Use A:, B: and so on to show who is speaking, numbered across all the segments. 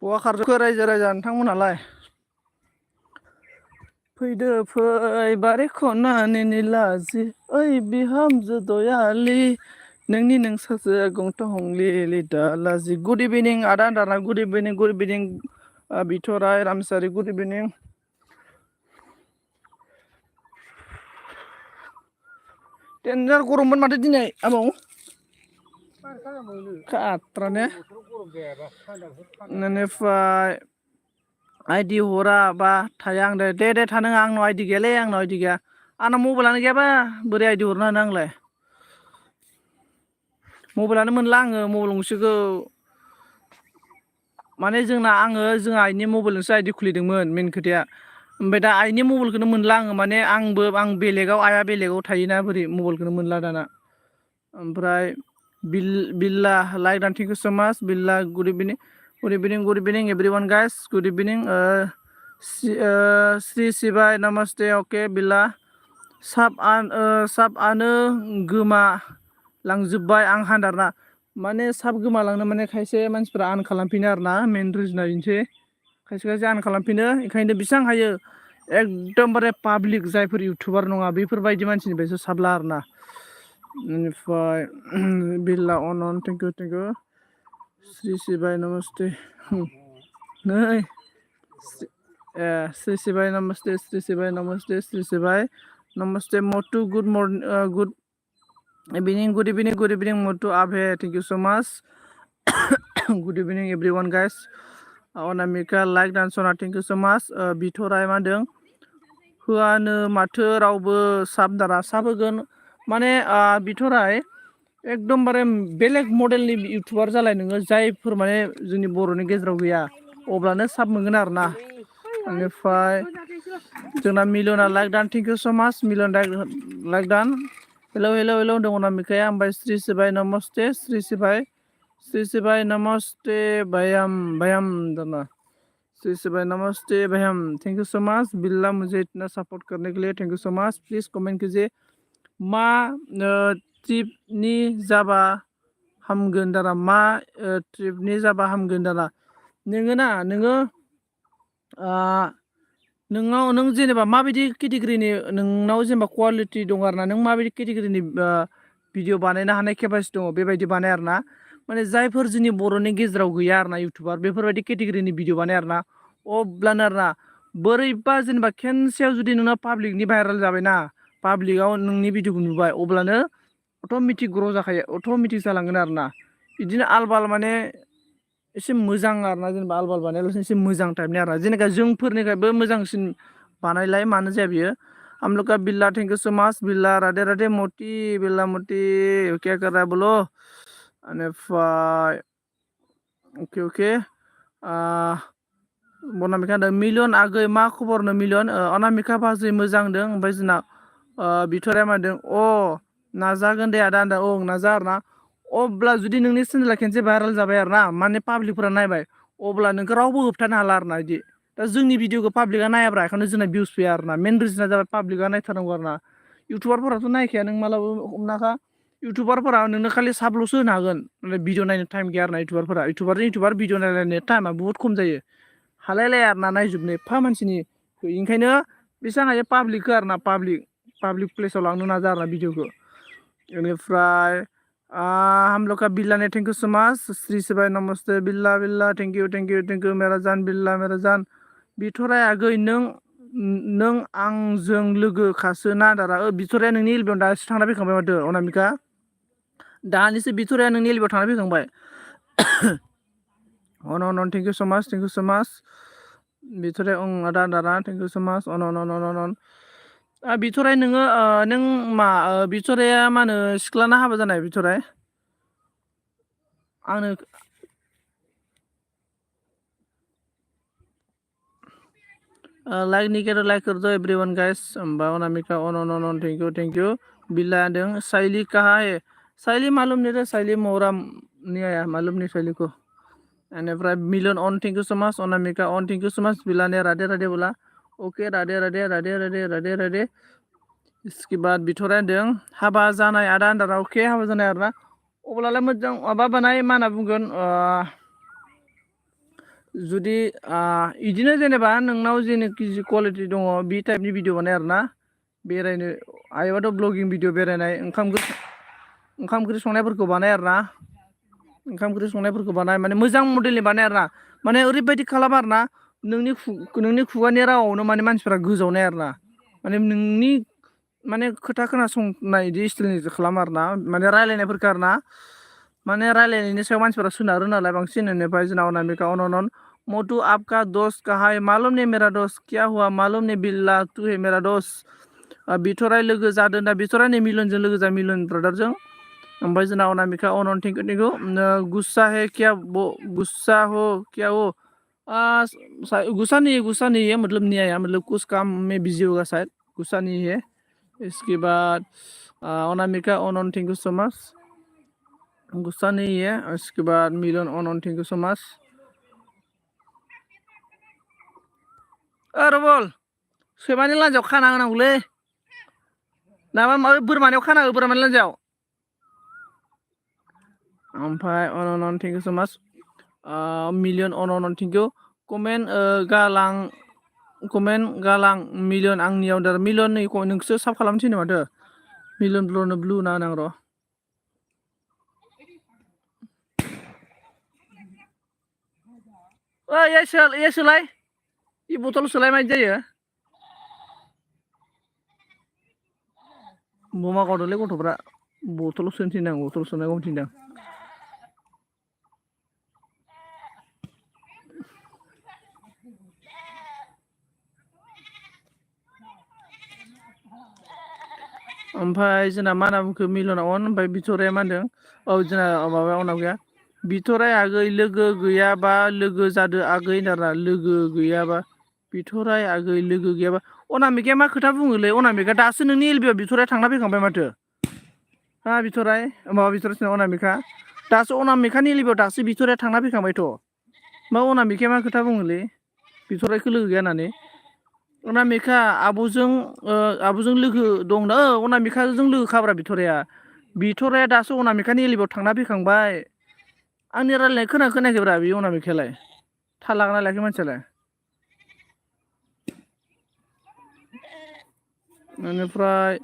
A: बहा खारजोबखो रायजो राजा नोंथांमोनालाय फैदो फै बारि खनानि निलाजि ओइ बिहामजो दयालि नोंनि नोंसाजो गंथं लिलि दालाजि गुड इभिनिं आदा आन्दारना गुड इभिनिं बिथराय रामसारि गुड इभिनिं देन्जार गरममोन माथो दिनै आबौ खाथ्रानो बेनिफ्राय आइदि हरा बा थाया आं दे थानोङा आंनाव आइदि गैयालै आंनाव आइदि गैया आंना मबाइलानो गैयाबा बोरै आइदि हरनो हानो आंलाय मबाइलानो मोनला आङो मबाइल गंसेखौ माने जोंहा आइनि मबाइलजोंसो आइदि खुलिदोंमोन मेन खोथाया ओमफ्राय दा आइनि मबाइलखौनो मोनला आङो माने आं बेलेगाव आइया बेलेगाव थायोना बोरै मबाइलखौनो मोनला दाना ओमफ्राय बिल्ला like and thank you so माच बिल्ला good evening everyone guys good इभिनिं श्री शिबाय नमस्ते अके बिल्ला साबआनो गोमालांजोब्बाय आं हान्दारना माने साब गोमालांनो माने खायसे मानसिफ्रा आन खालामफिनो आरोना मेन रिजोना बेनोसै खायसे आन खालामफिनो ओंखायनो बेसेबां हायो एकदमबारे पाब्लिक जायफोर इउटुबार नङा बेफोरबायदि मानसिनिफ्रायसो साबला आरोना बेनिफ्राय बिल्ला अन थेंक इउ श्री शिबाय नमस्ते नै श्री शिबाय नमस्ते मटु गुड इभिनिं मटु आभे thank you so much good evening everyone guys Anamika like दानसना थेंक इउ सो माच बिथराय मा होनदों होआनो माथो रावबो साबदारा साब होगोन माने बिथराय एकदमबारे बेलेग मडेलनि इउटुबार जालाय नोङो जायफोर माने जोंनि बर'नि गेजेराव गैया अब्लानो साब मोनगोन आरोना बेनिफ्राय जोंना मिलियना लाइक दान थेंक इउ सो माच मिलियन लाइक दान हेलौ होनदों अनामिकाया ओमफ्राय श्री शिबाय नमस्ते श्री शिबाय नमस्ते भयाम दाना श्री शिबाय नमस्ते भयाम थैंक यू सो मच बिल्ला मुझे इतना सपोर्ट करने के लिए thank you so much please comment कीजिए मा ट्रिपनि जाबा हामगोन दाना मा ट्रिपनि जाबा हामगोन दाना नों जेनेबा माबायदि केटेगरिनि नोंनाव जेनेबा कुवालिटि दं आरोना नों माबायदि केटेगरिनि भिडिअ बानायनो हानाय केपासिटि दङ बेबायदि बानाय आरोना माने जायफोर जोंनि बर'नि गेजेराव गैया आरोना इउटुबार बेफोरबायदि केटेगरिनि भिडिअ बानाय आरोना अब्लानो आरोना बोरैबा जेनेबा खेनसेयाव जुदि नोंना पाब्लिकनि भाइरेल जाबायना पाब्लिकआव नोंनि भिडिअखौ नुबाय अब्लानो अट'मेटिक ग्र' जाखायो अट'मेटिक जालांगोन आरोना बिदिनो आलबाल माने एसे मोजां आरोना जेनेबा आलबाल बानायलासो एसे मोजां टाइपनि आरोना जेनेबा जोंफोरनिफ्रायबो मोजांसिन बानायलाय मानो जाया बियो हम लोग का बिल्ला थैंक यू सो मच बिल्ला राधे मोटी बिल्ला मोटी क्या कर रहा है बोलो बेनिफ्राय अके अनामिका होनदों मिलियन आगै मा खबरनो मिलियन अनामिका बाजै मोजां होनदों ओमफ्राय जोंना बिथराया मा होनदों नाजागोन दे आदा होनदों नाजा आरोना अब्ला जुदि नोंनि चेनेला खेनसे भाइरेल जाबाय आरोना माने पाब्लिकफोरा नायबाय अब्ला नोंखौ रावबो होबथानो हाला आरोना बिदि दा जोंनि भिडिअखौ पाब्लिकआ नायाब्रा बेखायनो जोंना भिउस फैया आरोना मेन रिजोना जाबाय पाब्लिकआ नायथारनांगौ आरोना इउटुबारफोराथ' नायखाया नों मालाबा हमनाखा इउटुबारफोरा नोंनो खालि साबल'सो होनो हागोन भिडिअ नायनो टाइम गैया आरोना इउटुबार भिडिअ नायलायनो टाइमा बुहुत खम जायो हालायलाया आरोना नायजोबनो एफा मानसिनि ओंखायनो बेसेबां हायो पाब्लिकखौ आरोना पाब्लिक प्लेसाव लांनो नाजा आरोना भिडिअखौ बेनिफ्राय हम लोग का बिल्ला ने thank you so much Shri शिवाय नमस्ते बिल्ला थैंक यू मेरा जान बिल्ला मेरा जान बिथराय आगै नों आंजों लोगो खासो ना दारा बिथराया नोंनि एलबियाव दासो थांना फैखांबाय माथो अनामिका दानिसो बिथराया नोंनि एलबियाव थांना फैखांबाय अन थैंक यू सो मच बिथराय आदा दारा थैंक यू सो मच अन बिथराय नों मा बिथराया मा होनो सिख्लाना हाबा जानाय बिथराय आंनो लाइक निकेट लाइक कर दो एवरीवन गाइस अनामिका अन थैंक यू बिल्ला होनदों साइली कहाँ है साइली मालूम नहीं रे साइली मोहरा नहीं आया मालूम नहीं साइली को बेनिफ्राय मिलियन अन thank you so much Anamika अन thank you so much Billa ने राधे बोला ओके राधे इसके बाद बिथराय होनदों हाबा जानाय आदा आन्दारा अके हाबा जानाय आरोना अब्लालाय मोजां माबा बानाय मा होनना बुंगोन जुदि इदिनो जेनेबा नोंनाव जेनोखि जि कुवालिटि दङ बे टाइपनि भिडिअ बानाय आरोना बेरायनो हायोबाथ' ब्लगिं भिडिअ बेरायनाय ओंखाम ओंख्रि संनायफोरखौ बानाय आरोना ओंखाम ओंख्रि संनायफोरखौ बानाय माने मोजां मडेलनि बानाय आरोना माने ओरैबायदि खालाम आरोना नोंनि खुगानि रावावनो माने मानसिफोरा गोजावनाय आरोना माने नोंनि माने खोथा खोनासंनाय बिदि स्टाइलनि खालाम आरोना माने रायलायनायफोरखौ आरोना माने रायलायनायनि सायाव मानसिफोरा सोनारो नालाय बांसिन बेनिफ्राय जोंना अनामिका अननन मोटू आपका दोस्त कहाँ है मालूम नहीं मेरा दोस्त क्या हुआ मालूम नहीं बिल्ला तू है मेरा दोस्त बिथराय लोगो जादों दा बिथराय नै मिलनजों लोगो जा मिलन ब्रादारजों ओमफ्राय जोंना अनामिका अनन टिंकु गुस्सा है क्या गुस्सा हो क्या हो गुस्सा नहीं है मतलब नहीं आया मतलब कुछ काम में बिजी होगा शायद गुस्सा नहीं है इसके बाद अनामिका अनन थैंक यू सो मच गुस्सा नहीं है इसके बाद मिलन अनन थैंक यू सो मच रबल सैमानि लान्जायाव खाना होनांगौलै नामा बोरमानियाव खाना हो बोरमानि लान्जायाव ओमफ्राय अनन thank you so much Million अनन थैंक यू कमेन्ट गालां मिलियन आंनियाव दा मिलियन नोंसो साब खालामनोसै माथो मिलियन ब्लु ना होनां र' सोलाय इ बथल सोलाय मायदि जायो बमा गावदोंलै गथ'फ्रा बथल सोनो थिनदां बथल सोनांगौ थिनदां ओमफ्राय जोंना मा होनना बुंखो मिलना अन ओमफ्राय बिथराया मा होनदों औ जोंना माबाया उनाव गैया बिथराय आगै लोगो गैयाबा लोगो जादो आगै होनदों लोगो गैयाबा बिथराय आगै लोगो गैयाबा अनामिकाया मा खोथा बुङोलै अनामिका दासो नोंनि एलबियाव बिथराया थांना फैखांबाय माथो हा बिथराय माबा बिथराय अनामिका दासो अनामिकानि एलबियाव दासो बिथराया थांना फैखांबायथ' मा अनामिकाया मा खोथा बुङोलै बिथरायखौ लोगो गैया होननानै अनामिका आब'जों लोगो दं नो अनामिकाजों लोगो खाब्रा बिथराया दासो अनामिकानि एलबियाव थांना फैखांबाय आंनि रायलायनाय खोनायाखैब्रा बे अनामिकायालाय थाल लागोना लायाखै मानसियालाय बेनिफ्राय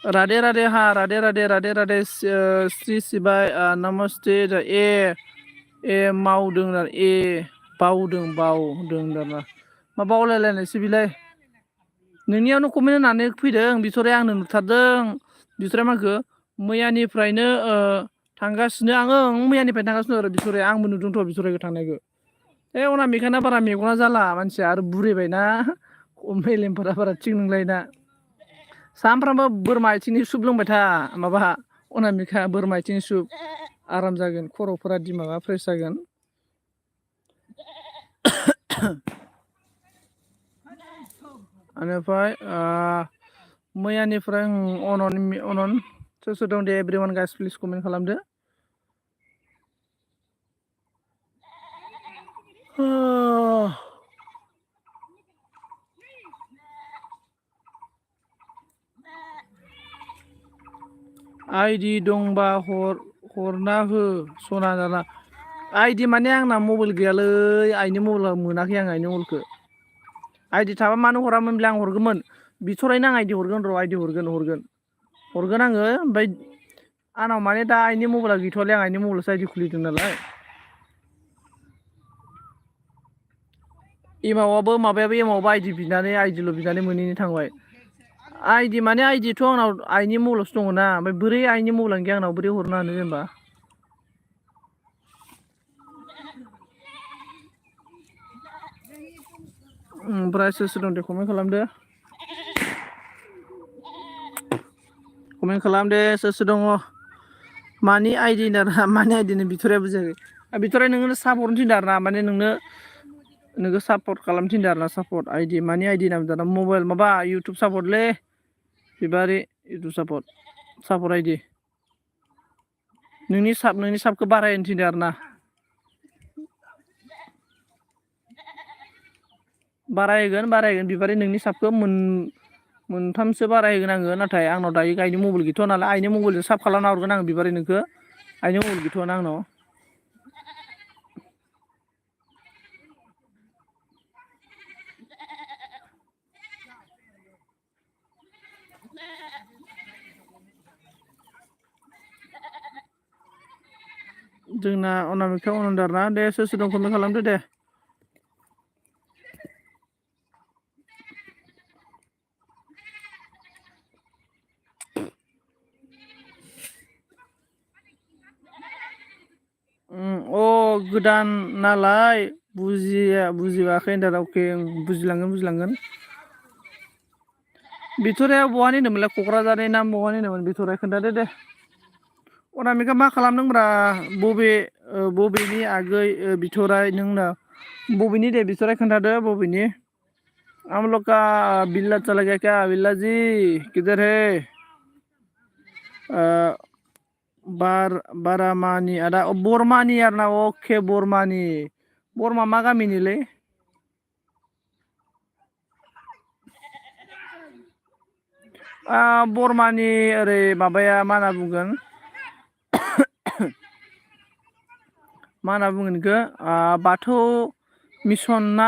A: राधे राधे हा राधे श्री शिबाय नमस्ते ए मावदों बावदों दाना मा बावलायलायनायसो बिलाय नोंनियावनो कमेन्ट होनानै फैदों बिथराया आंनो नुथारदों बिथराया माखो मैयानिफ्रायनो थांगासिनो आङो मैयानिफ्रायनो थांगासिनो आरो बिथराया आंबो नुदोंथ' बिथरायखौ थांनायखौ अनामिकाना बारा मेगना जाला मानसिया आरो बुरिबायना मेलेमफोरा बारा थिग नंलायना सानफ्रामबो बोरमा आथिंनि सुप लोंबाय था माबा अनामिका बोरमा आथिंनि सुप आराम जागोन खर'फोरा दिमागा फ्रेस जागोन बेनिफ्राय मैयानिफ्राय अनन सोर दं दे एभ्रिवान गाइस प्लिज कमेन्ट खालामदो आइडि दंबा हरना हो सना दाना आइडि माने आंना मबाइल गैयालै आइनि मबाइल मोनाखै आं आइनि मबाइलखौ आइडि थाबा मानो हरामोनब्ला आं हरगौमोन बिथरायनो आं आइडि हरगोन र' आइडि हरगोन आङो ओमफ्राय आंनाव माने दा आइनि मबाइला गैथ'वालै आं आइनि मबाइलावसो आइडि खुलिदों नालाय एमावबो आइडि बिनानै आइडिल' बिनानै मोनैनि थांबाय आइडि माने आइडिथ' आंनाव आइनि मबाइलावसो दङ ना ओमफ्राय बोरै आइनि मबाइलानो गैया आंनाव बोरै हरनो हानो जेनेबा ओमफ्राय सोर दं दे कमेन्ट खालामदे सोर दङ मानि आइडि बिथराया बुजियाखै बिथराय नोंनो सापर्ट हरनो थिनदों आरो ना माने नोंखौ सापर्ट खालामनो थिनदों आरो ना सापर्ट आइडि मानि आइडि होनना बुंदों मबाइल माबा इउटुब सापर्टलै बिबारि इउटुब सापर्ट आइडि नोंनि साबखौ बारायनो थिनदों आरो ना बारायगोन बिबारि नोंनि साबखौ मोनथामसो बारायहोगोन आङो नाथाय आंनाव दायो आइनि मबाइल गैथ'वा नालाय आइनि मबाइलजों साब खालामना हरगोन आं बिबारि नोंखौ आइनि मबाइल गैथ'वाना आंनाव जोंना अनामिका अनन्दार ना दे सोर दं कमेन्ट खालामदो दे। अ गोदान नालाय बुजियाखै होनदों अके बुजिलांगोन बिथराया बहानि होनोमोनलाय क'क्राझारनि ना बहानि होनोमोन बिथराय खोन्थादो दे। अनामिका मा खालामदोंब्रा बबेनि आगै बिथराय नोंना बबेनि दे बिथराय खोन्थादो बबेनि हम लोग का बिल्ला चला गया क्या बिल्ला जी किधर है बारामानि आदा बरमानि आरोना अके बरमा मा गामिनिलै बरमानि ओरै माबाया मा होनना बुंगोन मा होनना बुंगोन बेखौ बाथौ मिसन ना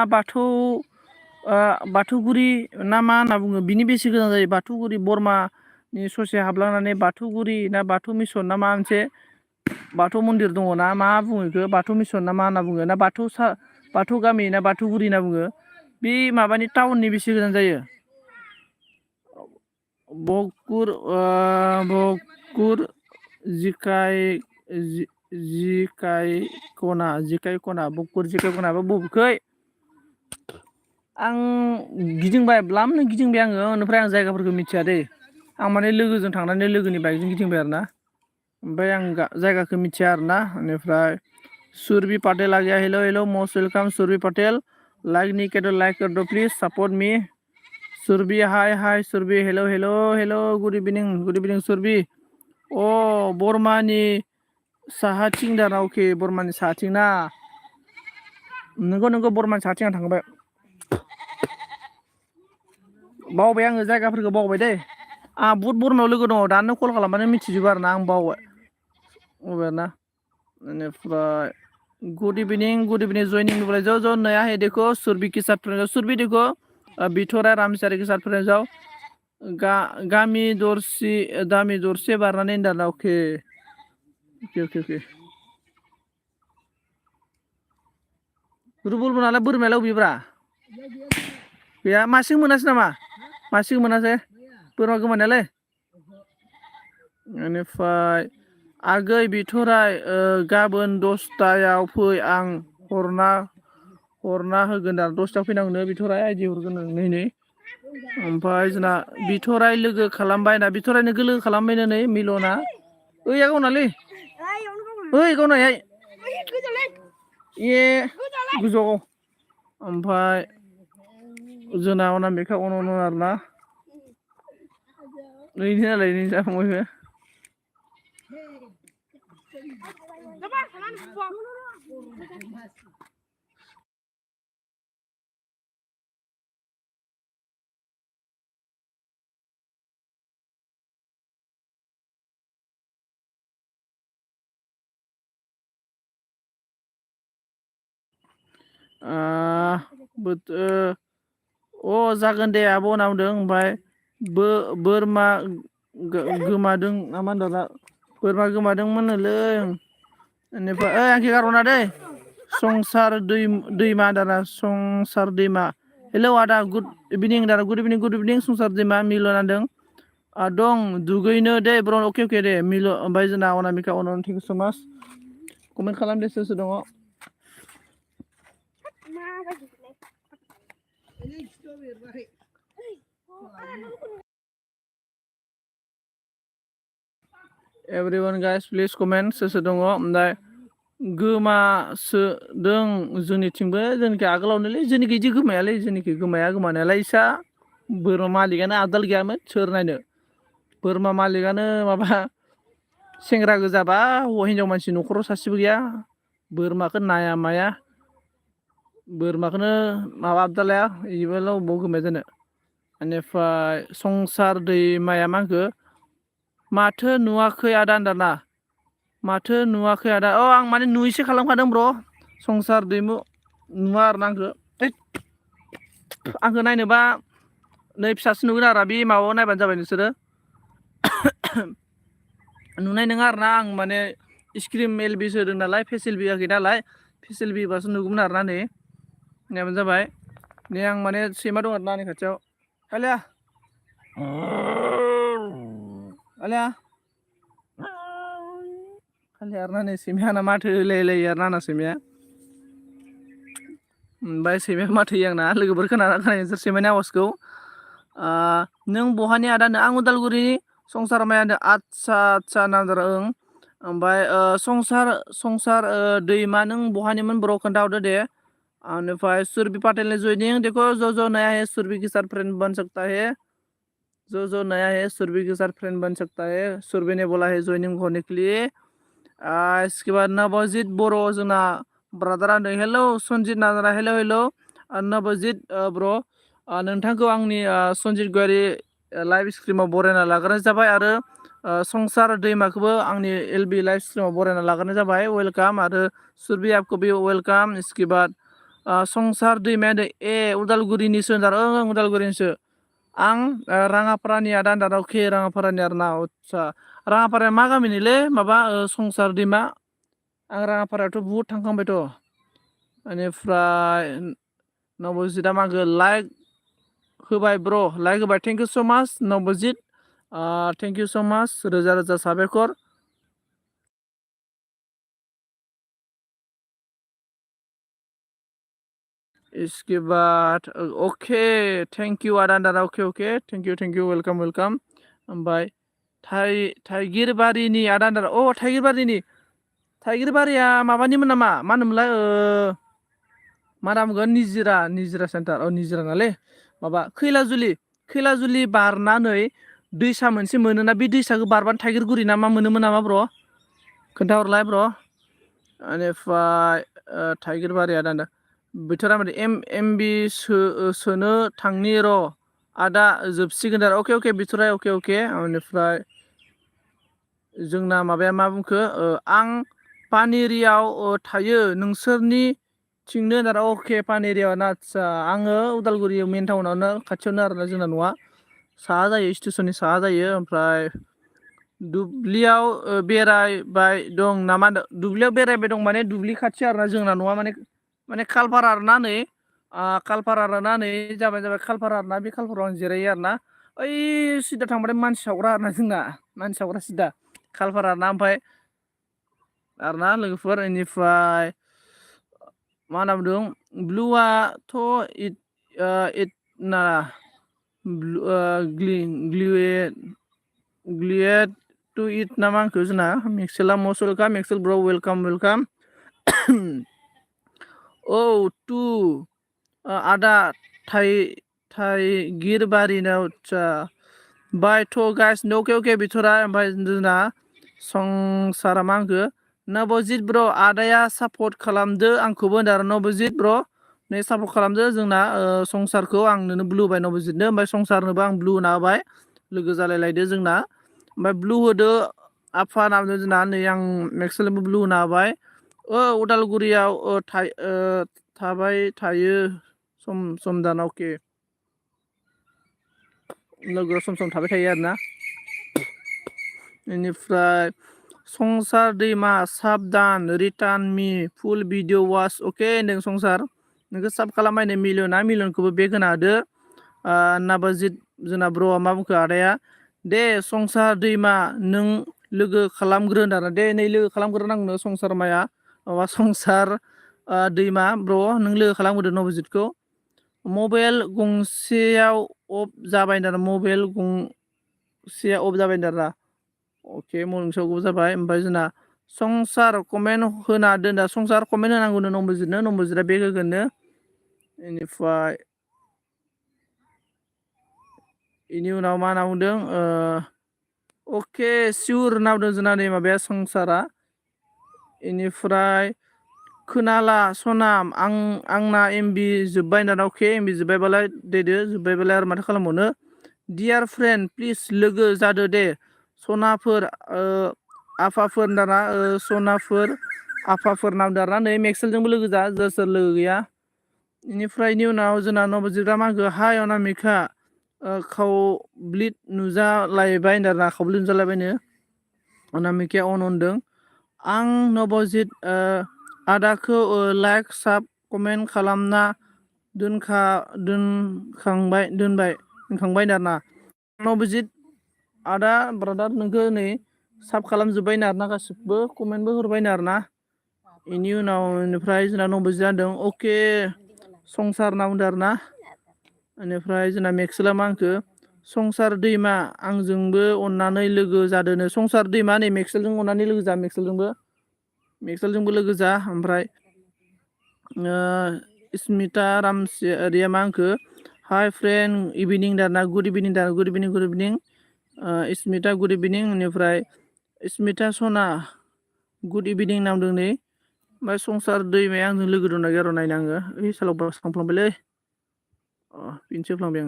A: बाथौगुरि ना मा होनना बुङो बिनि बेसे गोजान जायो बाथौगुरि बरमानि ससे हाबलांनानै बाथौगुरि ना बाथौ मिसन ना मा मोनसे बाथौ मन्दिर दङ ना मा बुङो बेखौ बाथौ मिसन ना मा होनना बुङो ना बाथौ गामि ना बाथौगुरि होनना बुङो बे माबानि टाउननि बेसे गोजान जायो भगपुर जिकायकना भगपुर जिकायकना बबेखै आं गिदिंबाय ब्लामनो गिदिंबाय आङो ओमफ्राय आं जायगाफोरखौ मिथिया दै आं माने लोगोजों थांनानै लोगोनि बाइकजों गिदिंबाय आरोना ओमफ्राय आं जायगाखौ मिथिया आरोना बेनिफ्राय सुरभि पाटेल आ गया hello' most welcome Surabhi Patel like please support me Surabhi hi Surabhi hello' good evening Surabhi बरमानि साहाथिं दाना अके बरमानि साहाथिं ना नोंगौ बरमानि साहाथिं आं थांबाय बावबाय आङो जायगाफोरखौ बावबाय दै बुध बरमायाव लोगो दङ दानो कल खालामबानो मिथिजोबो आरोना आं बावबाय ना बेनिफ्राय गुड इभिनिं जयनिं ज' नया है देखो सुरभि के साथ सुरभि देखो बिथरा रामचारी के साथ फ्रेंड जाओ गामि दरसे बारनानै होनदां अके रुबुल मोनालाय बोरमायालाय अबेब्रा गैया मासेबो मोनासै नामा मासेबो मोनासै बोरमा गोमानायालै बेनिफ्राय आगै बिथराय गाबोन 10टायाव फै आं हरना होगोन आरो 10टायाव फैनांगौनो बिथराय आइदि हरगोन नै ओमफ्राय जोंना बिथराय लोगो खालामबाय ना बिथरायनो लोगो खालामबायनो नै मिलना ओइया गावनालै गावनायहाय गोजौआव ओमफ्राय जोंना अनामिका आरोना नैनि नालाय नै जाखांबायबो जागोन दे आब' होनना बुंदों ओमफ्राय बोरमा गोमादों ना मा होनदों बोरमा गोमादोंमोननोलै बेनिफ्राय आंखि गारहरना दै संसार दैमा दाना संसार दैमा हेलौ आदा गुड इभिनिं संसार दैमा मिलनादों दं दुगैनो दे ब्र अके दे मिल ओमफ्राय जोंना अनामिका थेंक इउ स' माच कमेन्ट खालामदो सोर दङ एभ्रिवान गाइस प्लिज कमेन्ट सोर दङ ओमफ्राय गोमासोदों जोंनिखि आगोलावनोलै जोंनिखि इदि गोमायालै जोंनिखि गोमानायालाय इसा बोरमा मालिकानो आबदाल गैयामोन सोर नायनो बोरमा मालिकानो माबा सेंग्रा गोजाबा हौवा हिनजाव मानसि न'खराव सासेबो गैया बोरमाखौ नाया माया बोरमाखौनो माबा आबदाल लाया इदिबालाय अबाव गोमाया जानो बेनिफ्राय संसार दैमाया मा होनखो माथो नुवाखै आदा होनदाना माथो नुवाखै आदा आं माने नुयैसो खालामखादों ब्र संसार दैमु नुवा आरोना आंखौ नायनोबा नै फिसासो नुगोन आरो बे माबायाव नायबानो जाबाय नोंसोरो नुनाय नङा आरोना आं माने स्क्रिम एलबिसो होदों नालाय फेसिल बियाखै नालाय फेसिल बिबासो नुगौमोन आरोना नै नायाबानो जाबाय नै आं माने सैमा दं आरोना आंनि खाथियाव आलिया आलिया खालि आरोना नै सैमाया आंना माथो होलायलायो आरोना आंना सैमाया ओमफ्राय सैमाया माथो होयो आंना लोगोफोर खोनादों नोंसोर सैमानि आवाजखौ नों बहानि आदा होनो आं उदालगुरिनि संसार माया होनदों आदसा नामजार ओं ओमफ्राय संसार दैमा नों बहानिमोन ब्र' खोन्थाहरदो दे बेनिफ्राय सुरभि पाटिलनि जयनिं देखो जो नया है सुरभि के साथ फ्रेंड बन सकता है जो नया है सुरभि के साथ फ्रेंड बन सकता है सुरभि ने बोला है ज्वाइनिंग होने के लिए इसके बाद नवजीत बर' जोंना ब्रादारा होनदों हेलौ सनजित नाजारा हेलौ नवजित ब्र' नोंथांखौ आंनि सनजित गयारि लाइभ स्ट्रिमाव बरायना लाग्रोनाय जाबाय आरो संसार दैमाखौबो आंनि एलबि लाइभ स्ट्रिमाव बरायना लाग्रोनाय जाबाय वेलकाम आरो सुरभि आपको भी वेलकाम इसके बाद संसार दैमाया उदालगुरिनिसो होनदार ओं उदालगुरिनिसो आं राङापारानि आदा होनदार अके राङापारानि आरो ना आदसा राङापाराया मा गामिनिलै माबा संसार दैमा आं राङापारायावथ' बुहुद थांखांबायथ' बेनिफ्राय नबजितआ मागो लाइक होबाय ब्र' लाइक होबाय थेंक इउ स' माच नबजित थेंक इउ स' माच रोजा रोजा साबायखर इसके बाद अके थेंक इउ आदा आदा अके थेंक इउ वेलकाम ओमफ्राय थाइगिरबारिनि आदा आदा थाइगिरबारिया माबानिमोन नामा मा होनोमोनलाय मा नाम बुंगोन निजिरा सेन्टार निजिरा नालै माबा खैलाजुलि बारनानै दैसा मोनसे मोनोना बे दैसाखौ बारबानो थाइगिरगुरि ना मा मोनोमोन नामा ब्र' खोन्थाहरलाय ब्र' बेनिफ्राय थाइगिरबारि आदा बोथोरा माने एमबि सोनो थांनि र' आदा जोबसिगोन आरो अके बिथराय अके बेनिफ्राय जोंना माबाया मा बुंखो आं पानेरियाव थायो नोंसोरनि थिंनो होनदार अके पानेरियाव ना आदसा आङो उदालगुरि मेन टाउनावनो खाथियावनो आरोना जोंना न'आ साहा जायो स्टेसननि साहा जायो ओमफ्राय दुब्लियाव बेरायबाय दं नामा दुब्लियाव बेरायबाय दं माने दुब्लि खाथि आरोना जोंना न'आ माने खालपारा आरोना नै खालपारा आरोना नै जाबाय खालपारा आरोना बे खालपारायाव आं जिरायो आरोना ओइ सिदा थांबाथाय मानसि सावग्रा आरोना जोंना मानसि सावग्रा सिदा खालपारा आरोना ओमफ्राय आरोना लोगोफोर बेनिफ्राय मा होनना बुंदों ब्लुआथ' ग्लियेड टु इट नामा आंखौ जोंना मेक्सेला मस्ट वेलकाम मेक्सेल ब्र' वेलकाम औ टु आदा थाइगिरबारिनो आदसा बायथ' गासिनो अके बिथरा ओमफ्राय जोंना संसारा मा आंखो नबजित ब्र' आदाया सापर्ट खालामदो आंखौबो होनदों आरो नबजित ब्र' नै सापर्ट खालामदो जोंना संसारखौ आं नोंनो ब्लु होबाय नबजितनो ओमफ्राय संसारनोबो आं ब्लु होना होबाय लोगो जालायलायदो जोंना ओमफ्राय ब्लु होदो आफा नामदो जोंना नै आं मेक्सेलनोबो ब्लु होना होबाय उदालगुरियाव थाबाय थायो सम दाना अके लोगोआव सम थाबाय थायो आरोना बेनिफ्राय संसार दैमा साबधान रिटार्न मी फुल भिडिअ वाच अके होनदों संसार नोंखौ साब खालामबायनो मिलियनखौबो बेग होना होदो नबजित जोंना ब्र'आ मा बुंखो आदाया दे संसार दैमा नों लोगो खालामग्रो होनदों दे नै लोगो खालामग्रोनांगौनो संसार माया माबा संसार दैमा ब्र' नों लोगो खालामग्रोदो नबजितखौ मबाइल गंसेयाव अफ जाबाय मबाइल गंसेया अफ जाबाय ना अके मोनसेयावबो जाबाय ओमफ्राय जोंना संसार कमेन्ट होना दोनदा संसार कमेन्ट होनांगौनो नम्बरजितआ बेग होगोननो बेनिफ्राय बेनि उनाव मा होनना बुंदों अके सिउर होनना बुंदों जोंना नै माबाया संसारा बेनिफ्राय खोनाला सनाम आंना एमबि जोब्बाय होनना अके एमबि जोब्बायबालाय जोब्बायबालाय आरो माथो खालामबावनो डियार फ्रेन्ड प्लिज लोगो जादो दे सनाफोर आफाफोर दाना सनाफोर आफाफोर नामदो आरोना नै मेक्सेलजोंबो लोगो जा सोर लोगो गैया बेनिफ्राय बेनि उनाव जोंना नबजितआ मागो हाय अनामिका खावब्लिद नुजालायबाय होनदों आरोना खावब्लिद नुजालायबायनो अनामिकाया अन होनदों आं नबजित आदाखौ लाइक साब कमेन्ट खालामना दोनखांबाय आरोना नबजित आदा ब्रादार नोंखौ नै साब खालामजोब्बायनो आरोना गासिबो कमेन्टबो हरबायनो आरोना बेनि उनाव बेनिफ्राय जोंना नबजित जादों अके संसार होनना बुंदों आरोना बेनिफ्राय जोंना मेक्सेला मा होनखो संसार दैमा आंजोंबो अननानै लोगो जादोनो संसार दैमा नै मेक्सेलजों अननानै लोगो जा मेक्सेलजोंबो लोगो जा ओमफ्राय स्मिता रामसियारिया मा होनखो हाय फ्रेन्ड इभिनिं दाना गुड इभिनिं स्मिता गुड इभिनिं बेनिफ्राय स्मिता सना गुड इभिनिं नामदों नै ओमफ्राय संसार दैमाया आंजों लोगो दंना गैया र' नायनो आङो ओइ सालाव थांफ्लांबायलै बेनोसो फ्लांबाय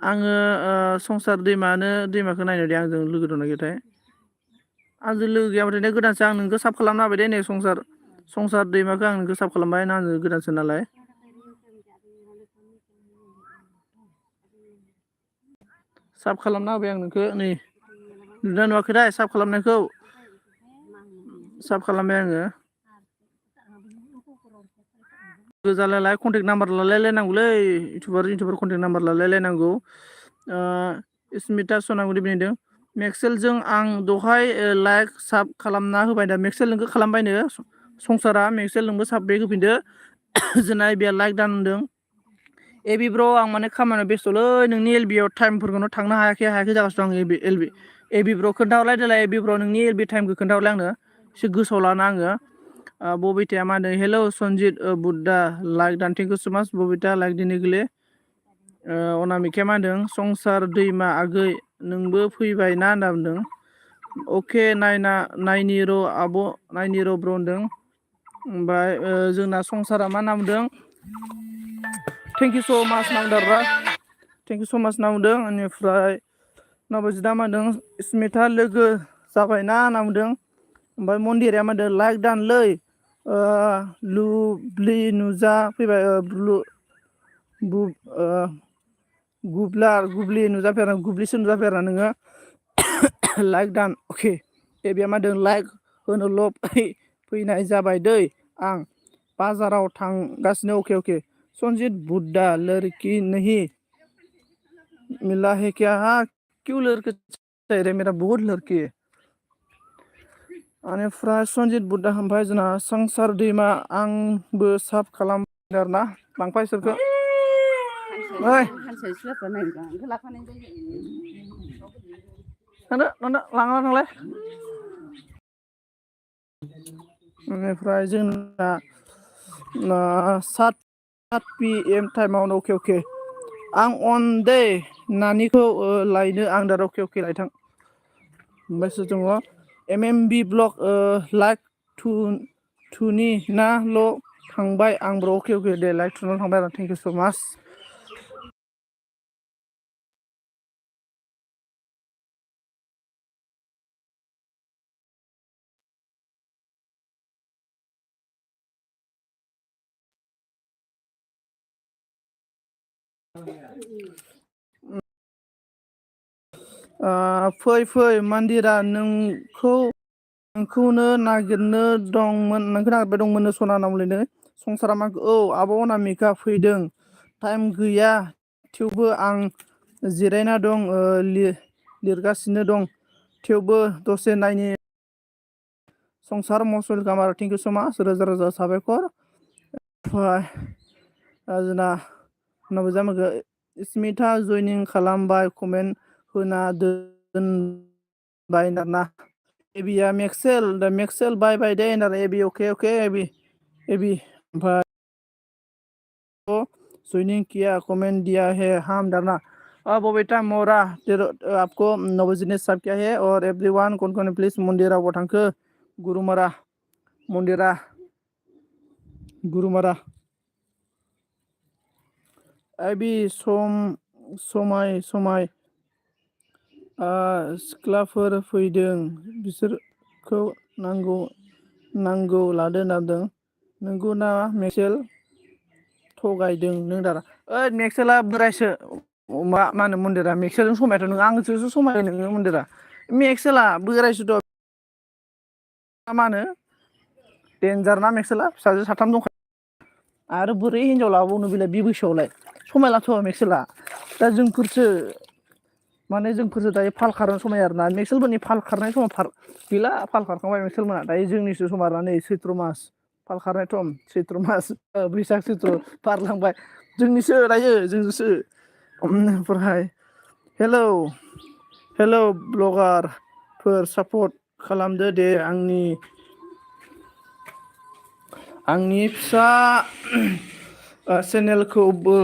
A: आङो संसार दैमाखौ नायनो दे आंजों लोगो दंना गैयाथाय आंजों लोगो गैयाबाथाय गोदानसो आं नोंखौ साब खालामना होबाय दे नै संसार दैमाखौ आं नोंखौ साब खालामबाय आंजों गोदानसो नालाय साब खालामना होबाय आं नोंखौ नै नुदोंना नुवाखै दा साब खालामनायखौ साब खालामबाय आङो गोजालालाय कन्टेक्ट नाम्बार लालायलायनांगौलै इउटुबार कन्टेक्ट नाम्बार लालायलायनांगौ स्मिता सनागुरि बिनिदों मेक्सेलजों आं दहाय लाइक साब खालामना होबाय दा मेक्सेल नोंखौ खालामबायनो संसारा मेक्सेल नोंबो साब बेक होफिनदो जोंना एबिया लाइक दान होनदों एबि ब्र' आं माने खामानियाव बेस्थ'लै नोंनि एलबियाव टाइमफोरखौनो थांनो हायाखै जागासिनो दं आं एबि ब्र' खोन्थाहरलाय देलाय एबि ब्र' नोंनि एलबि टाइमखौ खोन्थाहरलाय आंनो एसे गोसोआव लाना आङो बबिताया मा होनदों हेल' सनजित बुद्धा लाइक दान थेंक इउ सो माच बबिता लाइक दिनै गोरलै अनामिकाया मा होनदों संसार दैमा आगै नोंबो फैबाय ना होनना बुंदों अके नायनि र' आब' नायनि र' ब्र' होनदों ओमफ्राय जोंना संसारा मा होनना बुंदों थेंक इउ स' माच नांदों थेंक इउ स' माच नांदों बेनिफ्राय नबजितआ मा होनदों स्मिथा लोगो जाबायना होनना बुंदों ओमफ्राय मन्दिरा मा होनदों लाइक दानलै लुबलि नुजा फैबाय गुबलि नुजाफेरा गुबलिसो नुजाफेरा नोङो लाइक दान अके एबिया मा होनदों लाइक होनो लब फैनाय जाबाय दै आं बाजाराव थांगासिनो अके सनजित बुद्धा लड़की नहीं मिला है क्या हाँ क्यों लड़के चाहिए रे मेरा बहुत लड़की है बेनिफ्राय सनजित बुद्धा ओमफ्राय जोंना संसार दैमा आंबो साब खालामबाय आरोना लांफा इसोरखौ लांना थांलाय बेनिफ्राय जोंना 7 PM टाइमावनो अके आं अन दै नानिखौ लायनो आं दा अके लायथां ओमफ्रायसो दङ MMB ब्लग लाइक टुनि ना ल' थांबाय आं ब्र' अके दे लाइक टुनाव थांबाय आरो थेंक इउ स' माच फै मन्दिरा नोंखौनो नागिरनो दंमोन नोंखौ नागिरबाय दंमोननो सना होनना बुंलायनो संसारा मा औ आब' अनामिका फैदों टाइम गैया थेवबो आं जिरायना दं लिरगासिनो दं थेवबो दसे नायनि संसार मस्ट वेलकाम आरो थेंक इउ स' माच रोजा रोजा साबायखर ओमफ्राय जोंना नबजामोखौ स्मिथा जयनिं खालामबाय कमेन्ट होना दोनबाय आरोना एबिया मेक्सेल बाय दे एबि अके एबि ओमफ्राय जॉइनिंग किया कमेंट दिया है हम डरना बबेटा मोरा आपको नवजीत ने सब किया है और एवरीवन कौन प्लीज मंदिरा वो थांखो गुरुमारा मन्दिरा गुरुमारा एबि समाय सिख्लाफोर फैदों बिसोरखौ नांगौ लादो नांदों नंगौ ना मेक्सेल थगायदों नों दारा ओइ मेक्सेला बोरायसो मा होनो मन्दिरा मेक्सेलजों समायाथ' नोङो आंजोंसो समायो नोङो मन्दिरा मेक्सेला बोरायसोथ' मा होनो देनजार ना मेक्सेला फिसाजो साथाम दंखायो आरो बोरै हिनजाव लाबावनो बेलाय बे बैसोआवलाय समायलाथ' मेक्सेला दा जोंफोरसो माने जोंफोरसो दायो फाल खारनो समायो आरोना मेक्सेलफोरनि फाल खारनाय समाव गैला फाल खारखांबाय मेक्सेलमोना दायो जोंनिसो सम आरोना नै सैथ्र' मास फाल खारनाय सम सैथ्र' मास बैसाग सैथ्र' बारलांबाय जोंनिसो दायो जोंजोंसो ओमफ्राय हेलौ ब्लगारफोर सापर्ट खालामदो दे आंनि फिसा चेनेलखौबो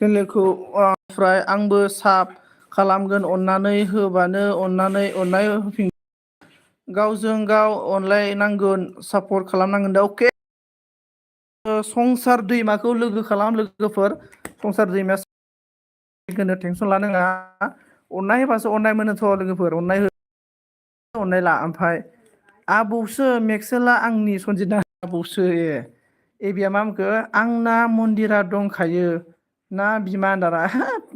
A: ओमफ्राय आंबो साब खालामगोन अननानै होबानो अननाय होफिन गावजों गाव अनलायनांगोन सापर्ट खालामनांगोन दा अके संसार दैमाखौ लोगो खालाम लोगोफोर संसार दैमाया होनो टेनसन लानाङा अननाय होबासो अननाय मोनोथ' लोगोफोर अननाय ला ओमफ्राय आबौसो मेक्सेला आंनि सनजिता आबौसो एबिया मा बुंखो आंना मन्दिरा दंखायो ना बिमा आदारा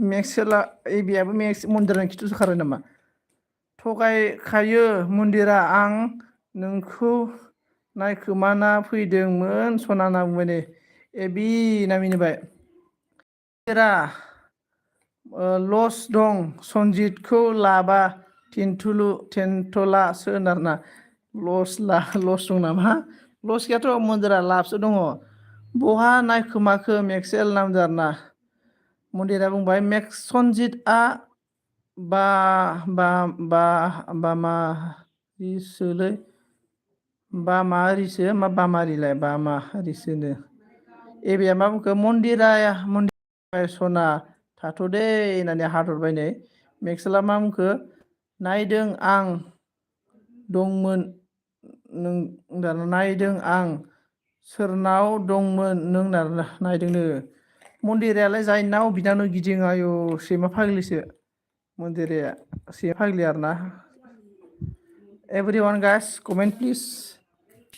A: मेक्सेला एबियाबो मन्दिरनि खिथुसो खारो नामा थगायखायो मन्दिरा आं नोंखौ नायखोमाना फैदोंमोन सना होनना बुंबाय दे এবि ना मिनिबाय लस दं सनजितखौ लाबा टेनथलासो आरोना लस दं नामा लस गैयाथ' मन्दिरा लाबसो दङ बहा नायखोमाखो मेक्सेल नामदो आरोना मन्दिरा बुंबाय सनजितआ बामारिसोलै बामारिसो मा बामारिलाय बामारिसोनो एबिया मा बुंखो मन्दिरा सना थाथ'दे होननानै हाथरबाय नै मेक्सेला मा बुंखो नायदों आं दंमोन नायदों आं सोरनाव दंमोन नों नायदोंनो मन्दिरायालाय जायनाव बिनावनो गिदिङो आयु सैमा फाग्लिसो मन्दिराया सैमा फाग्लि आरोना एवरीवन गाइस कमेंट प्लिज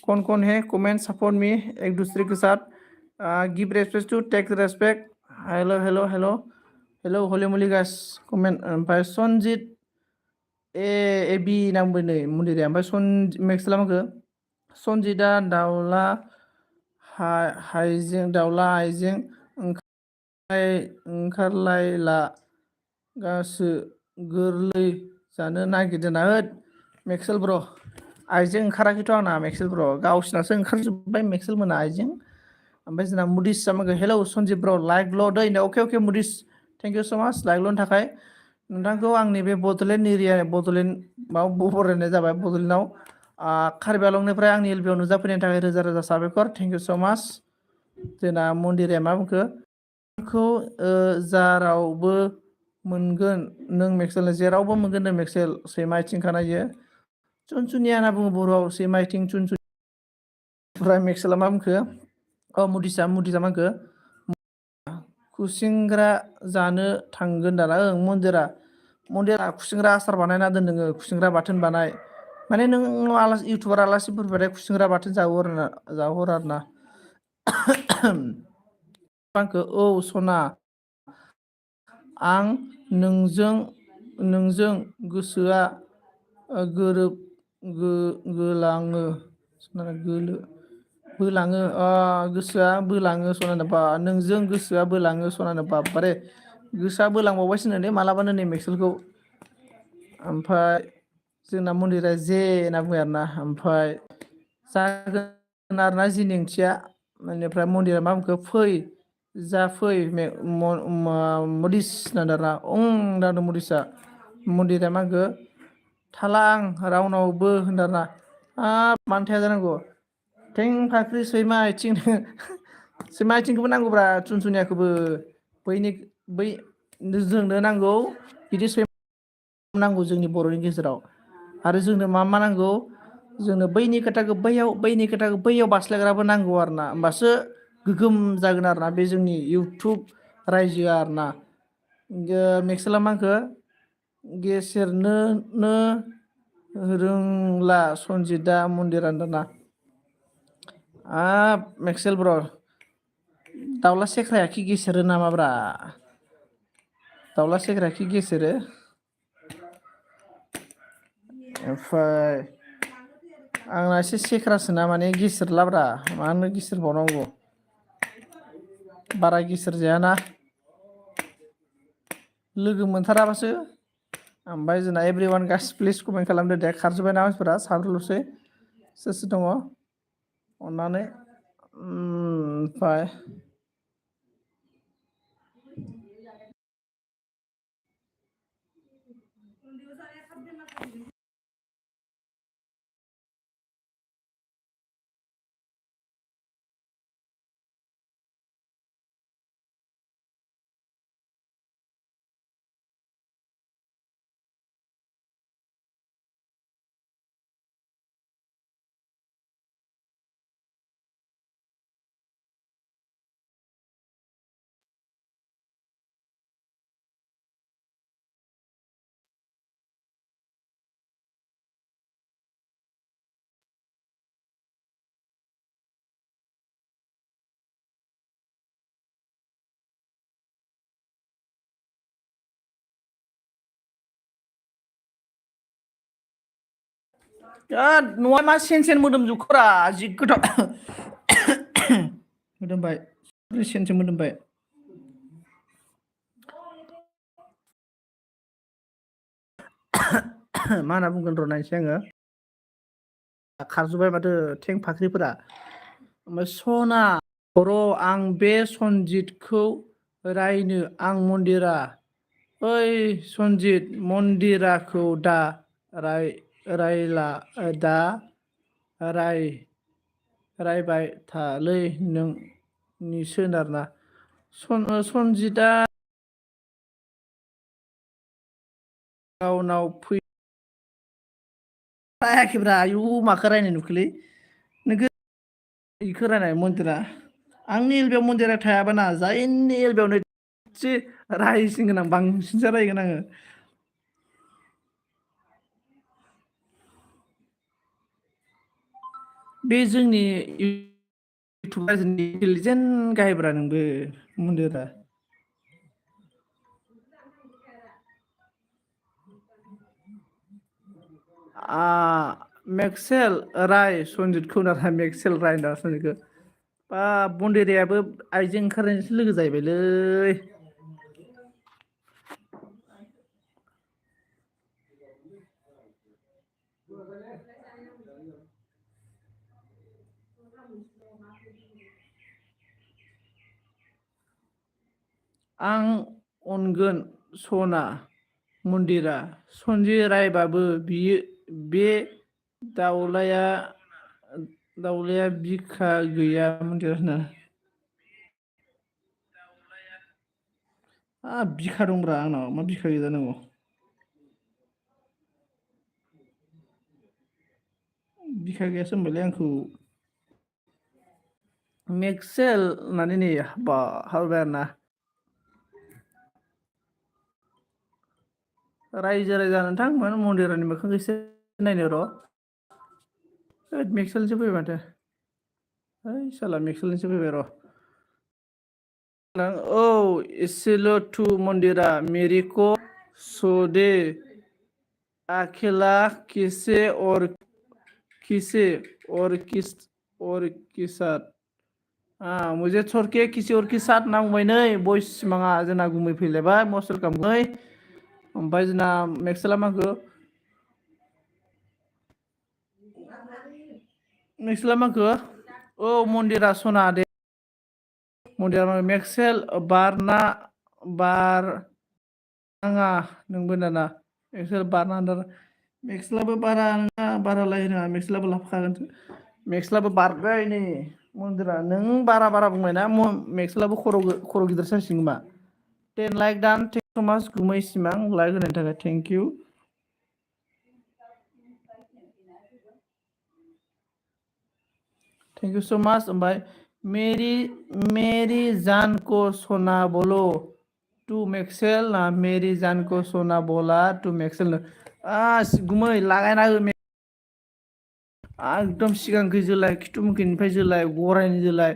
A: कौन है कमेंट सपोर्ट मी एक दूसरे के साथ give respect to take respect hello हले मलि गाइस कमेन्ट ओमफ्राय सनजित एबि नांबाय नै मन्दिरा ओमफ्राय मेक्सेला माखो सनजितआ दाउला आइजें ओंखारलायला गासो गोरलै जानो नागिरदों होद मेक्सेल ब्र' आइजें ओंखाराखैथ' आंना मेक्सेल ब्र' गावसिनासो ओंखारजोब्बाय मेक्सेल मोना आइजें ओमफ्राय जोंना मुदिस हेलौ सनजित ब्र' लाइकल' दै अके मुदिस थेंक इउ स' माच लाइकल'नि थाखाय नोंथांखौ आंनि बे बड'लेण्ड माबायाव बरायनाय जाबाय बड'लेण्डआव कार्बि आलंनिफ्राय आंनि एलबिआव नुजाफैनायनि थाखाय रोजा रोजा साबायखर थेंक इउ स' माच जोंना मन्दिरा मा बुंखो खौ जारावबो मोनगोन नों मेक्सेल जेरावबो मोनगोन नों मेक्सेल सैमा आथिं खानायो चुनचुनिया होनना बुङो बर'आव सैमा आथिं चुनचुनि ओमफ्राय मेक्सेला मा बुंखो मुदिसा मा बुंखो खुसेंग्रा जानो थांगोन दाना मन्दिरा खुसेंग्रा आसार बानायना दोन नोङो खुसेंग्रा बाथोन बानाय माने नों इउटुबार आलासिफोर फैबाथाय खुसेंग्रा बाथोन जाहोहर आरोना आंखौ औ सना आं नोंजों गोसोआ गोसोआ बोलाङो सनानो नोंजों गोसोआ बोलाङो सनानो बारे गोसोआ बोलांबावबायसोनो दे मालाबानो नै मेक्सेलखौ ओमफ्राय जोंना मन्दिरा जे होनना बुङो आरोना ओमफ्राय जागोन आरोना जिनि ओंथिया बेनिफ्राय मन्दिरा मा बुंखो फै जाफै मदिस होनदों आरोना होनदों मदिसा मन्दिरा मा होनखो थाला आं रावनावबो होनदों आरोना मानो थाया जानांगौ थें फाख्रि सैमा आथिंखौबो नांगौब्रा चुनचुनियाखौबो बै जोंनो नांगौ बिदि नांगौ जोंनि बर'नि गेजेराव आरो जोंनो मा नांगौ जोंनो बैनि खोथाखौ बैयाव बास्लायग्राबो नांगौ आरोना होमबासो गोगोम जागोन आरोना बे जोंनि इउटुब रायजोआ आरोना मेक्सेला मा होनखो गेसेरनोनो रोंला सनजितआ मन्दिरा दाना मेक्सेल ब्र' दाउला सेख्राया खि गेसेरो नामाब्रा दाउला सेग्रा खि गेसेरो ओमफ्राय आंना एसे सेख्रासोना माने गिसिरलाब्रा मानो गिसिरबावनांगौ बारा गिसिर जायाना लोगो मोनथाराबासो ओमफ्राय जोंना एभ्रिवान गासिबो प्लिज कमेन्ट खालामदो दे खारजोब्बायना मानसिफोरा साब्रैल'सै सोर सोर दङ अननानै ओमफ्राय न'आ मा सेन सेन मोदोमजोबखोरा जि गोथाव मोदोमबाय सेन सेन मोदोमबाय मा होनना बुंगोन र' नायनोसै आङो खारजोब्बाय माथो थें फाख्रिफोरा ओमफ्राय सना बर' आं बे सनजितखौ रायनो आं मन्दिरा ओइ सनजित मन्दिराखौ दा रायला दा रायबाय थालै नोंनि सोनारना सनजितआ गावनाव फै रायाखैब्रा आयु माखौ रायनाय नुखोलै नोगो इखो रायनाय मन्दिरा आंनि एलबेयाव मन्दिरा थायाबाना जायनि एलबेयावनो एसे रायसिनगोन आं बांसिनसो रायगोन आङो बे जोंनि इउटुब इन्टेलिजेन्ट गायब्रा नोंबो मन्दिरा मेक्सेल राय सनजितखौ नाथाय मेक्सेल राय होनना सनजितखौ बा बन्देरायाबो आइजों ओंखारनायसो लोगो जाहैबायलै आं अनगोन सना मन्दिरा सन्जय रायबाबो बे दाउलाया बिखा गैया मन्दिरा होनना बिखा दंब्रा आंनाव मा बिखा गैया जानांगौ बिखा गैयासो होनबायलै आंखौ मेक्सेल होननानै नै हाबाय आरोना रायजो राजा नोंथां मन्दिरानि मोखां एसे नायनो र' मेक्सेलसो फैबाय माथो ओइ साला मेक्सेलनिसो फैबाय र' औ एसेल' टु मन्दिरा मेरिको सदे अकेला और के साथ मुझे छोड़ के किसी और के साथ नांबाय नै बयस सिमाङा जोंना गुमै फैलायबाय मस्ट वेलकाम नै ओमफ्राय जोंना मेक्सेला माखो औ मन्दिरा सना दे मन्दिरा मेक्सेल बारनाङा नोंबो दाना मेक्सेल बारनाङा मेक्सेलाबो बारा लायनाङा मेक्सेलाबो लाबोखागोन मेक्सेलाबो बारबाय नै मन्दिरा नों बारा बुंबायना मेक्सेलाबो खर' गिदिर साइसनि खोमा 10 लाइक दान थेंक सो माच गुमै सिमां लाइक होनायनि थाखाय थेंक इउ सो माच ओमफ्राय मेरी जान को सोना बोलो टू मेक्सेल मेरी जान को सोना बोला टू मेक्सेल गुमै लागायना हो एकदम सिगांखै जोलाय खिथुमखैनिफ्राय जोलाय गरायनि जोलाय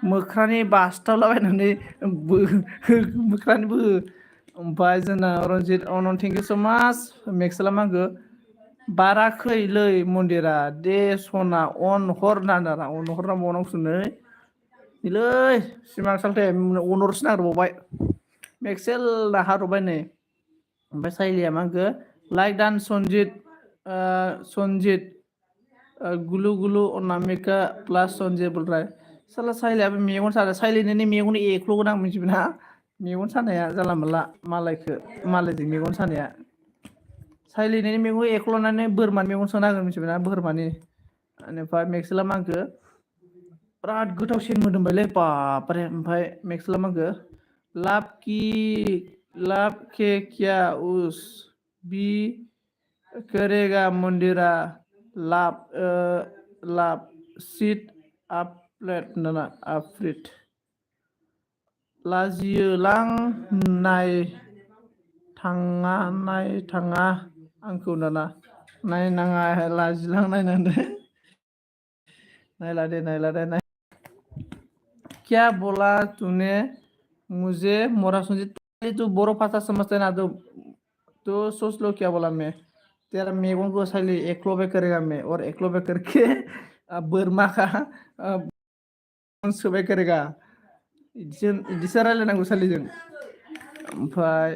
A: मोख्रानि बासथाबलाबायनानै मोख्रानिबो ओमफ्राय जोंना रन्जित अनन थेंक इउ स' माच मेक्सेला मा होनखो बाराखैलै मन्दिरा दे सना अन हर नांदारा अन हर नांबावनांगौसोनै इलै सिमां सालथे अनहरसो नागिरबावबाय मेक्सेल हारबाय नै ओमफ्राय साइलिया मा होनखो लाइक दान सनजित गुलु गुलु अनामिका प्लास सनजय बलराय साला साइलायाबो मेगन सादों साइलिनोनि मेगन एख्ल'गोन आं मिथिबाय ना मेगन सानाया जानला मोनला मालायजों मेगन सानाया साइलिनायनि मेगन एख्ल'नानै बोरमानि मेगन सोना होगोन मिथिबायना बोरमानि बेनिफ्राय मेक्सेला मा होनखो बिराद गोथावसिन मोदोमबायलै बाबरे ओमफ्राय मेक्सेला मा होनखो लाभ के क्या उस भी करेगा मन्दिरा लाभ सीट आपलेट ना आपफ्रिट लाजियोलां नायथाङा आंखौ दाना नायनाङा लाजिलां नायनांदो नायला दे क्या बोला तूने मुझे मोरा सुनजी तू बोरो भाषा समझता है ना तो सोच लो क्या बोला मैं तेरा मेगन को साइली एक्लोबे करेगा मैं और एक्लोबे करके बोरमा का सोबाय करेगा इदिसो रायलायनांगौ सालिजों ओमफ्राय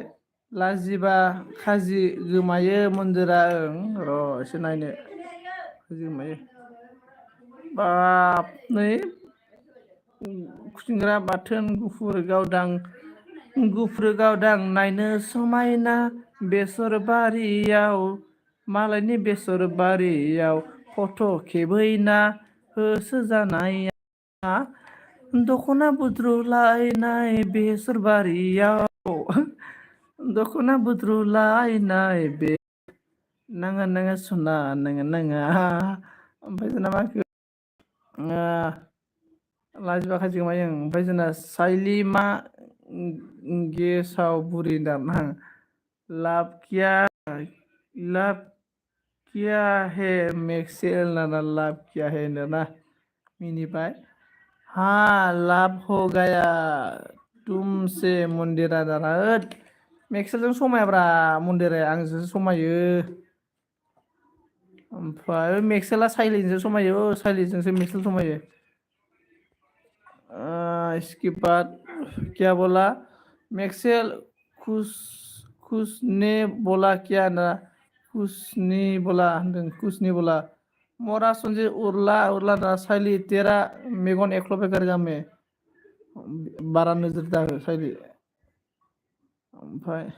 A: लाजिबा खाजि गोमायो मन्दिरा र' एसे नायनो खाजि गोमायो बाब नै खुसेंग्रा बाथोन गुफुर गावदां नायनो समायना बेसर बारियाव मालायनि बेसर बारियाव फट' खेबहैना होसो जानाया दख'ना बुद्रुलायनाय बेसर बारियाव दख'ना बुद्रुलायनाय बे नाङा सना नाङा ओमफ्राय जोंना मा लाजिबा खाजि गोमायो ओमफ्राय जोंना साइलि मा गेसाव बुरि दाना लाभ किया है मेक्सेल ना लाभ किया है ना मिनिबाय हाँ लाभ हो गया तुमसे मन्दिरा दाना मेक्सेलजों समायाब्रा मन्दिरा आंजोंसो समायो ओमफ्राय मेक्सेला साइलिजों समायो साइलिजोंसो मेक्सेल समायो इसके बाद क्या बोला मेक्सेल कुछ ने बोला क्या ना कुछ नहीं बोला मोरा सुनजे उरला ना साइली तेरा मेगन एक्ल'बे करेगा मैं बारा नोजोर दाहो साइली ओमफ्राय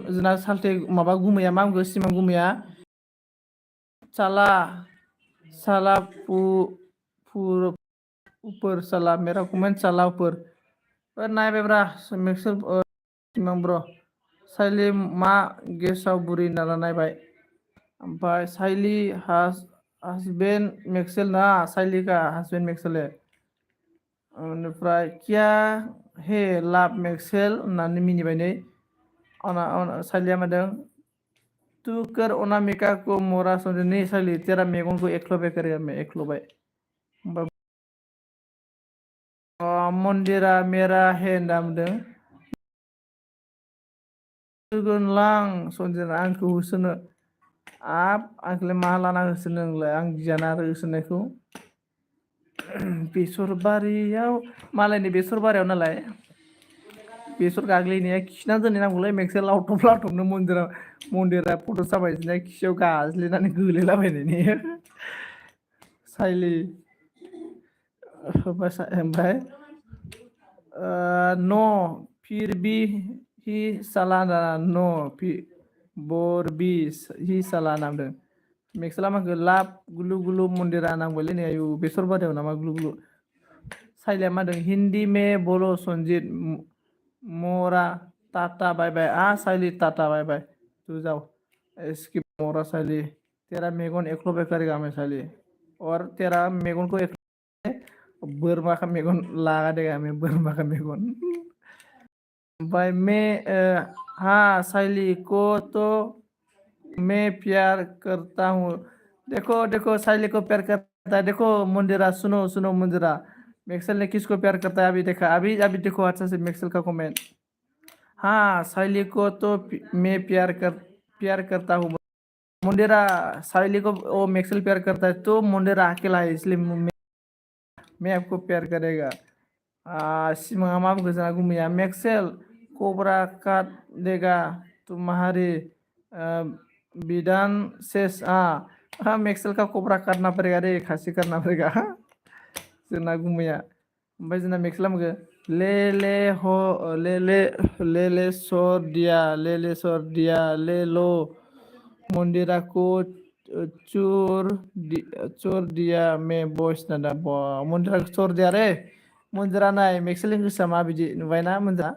A: जोंना सालथे माबा गुमैया मा बुंगो सिमां गुमैया साला ऊपर साला मेरा कमेंट साला ऊपर नायबायब्रा मेक्सेल सिमां ब्र साइलि मा गेसाव बुरि होनना नायबाय ओमफ्राय साइलि हासबेन्ड मेक्सेल ना साइलिका हासबेन्ड मेक्सेल बेनिफ्राय क्या हे लाभ मेक्सेल होननानै मिनिबाय नै साइलिया मादों तू कर अनामिका को मोरा समझे नहीं साइली तेरा मेगन को एक्ल'बे करेगा मैं एक्ल'बाय मन्दिरा मेरा हे होनना बुंदों होगोनलां सन्जना आंखौ होसोनो आंखौलाय मा लाना होसोनो नोंलाय आं गियाना आरो होसोनायखौ बेसर बारियाव मालायनि बेसर बारियाव नालाय बेसर गाग्लिनाया खिना दोनहैनांगौलै मेक्सेल लावथबनो मन्दिरा फट' साफायनाया खियाव गाज्लिनानै गोलैलाबायनायनि साइलि ओमफ्राय न' फिर भी ही साला न' बरबि ही साला नामदों मेक्सेला माखो लाभ गुलु गुलु मन्दिरा नांबायलै नै आयु बेसर बारियाव नामा गुलु गुलु साइलिया मा होनदों हिन्दी में बोलो सन्जित मोरा टाटा बाय बाय साइली टाटा बाय बाय तू जाओ स्किप मोरा साइली तेरा मेगन एक्ल'बे करेगा मैं साइली और तेरा मेगन को बोरमा का मेगन लागा देगा मैं बोरमा का मेगन भाई मैं हाँ साइली को तो मैं प्यार करता हूँ देखो साइली को प्यार करता है देखो मुंदिरा सुनो मुंदिरा मैक्सवेल ने किसको प्यार करता है अभी देखा, अभी अभी देखो अच्छा से मैक्सवेल का कमेंट। हाँ साइली को तो मैं प्यार करता हूँ। मुंडेरा साइली को वो मैक्सवेल प्यार करता है तो मुंडेरा अकेला है इसलिए मैं आपको प्यार करेगा। सिमाङा मा बुंगोन जोंहा गुमैया मैक्सवेल कोबरा काट देगा तुम्हारी बिदान शेष मैक्सवेल का कोबरा काटना पड़ेगा रे खासी करना पड़ेगा जोंना गुमैया। ओमफ्राय जोंना मैक्सवेला बुंगोन ले सर दिया ले लो मंदिरा को चोर दिया मैं बॉयस नादा मंदिरा चोर दिया रे मंदिरा नाय मैक्सवेलनि गोसोआ माबायदि नुबायना मंदिरा।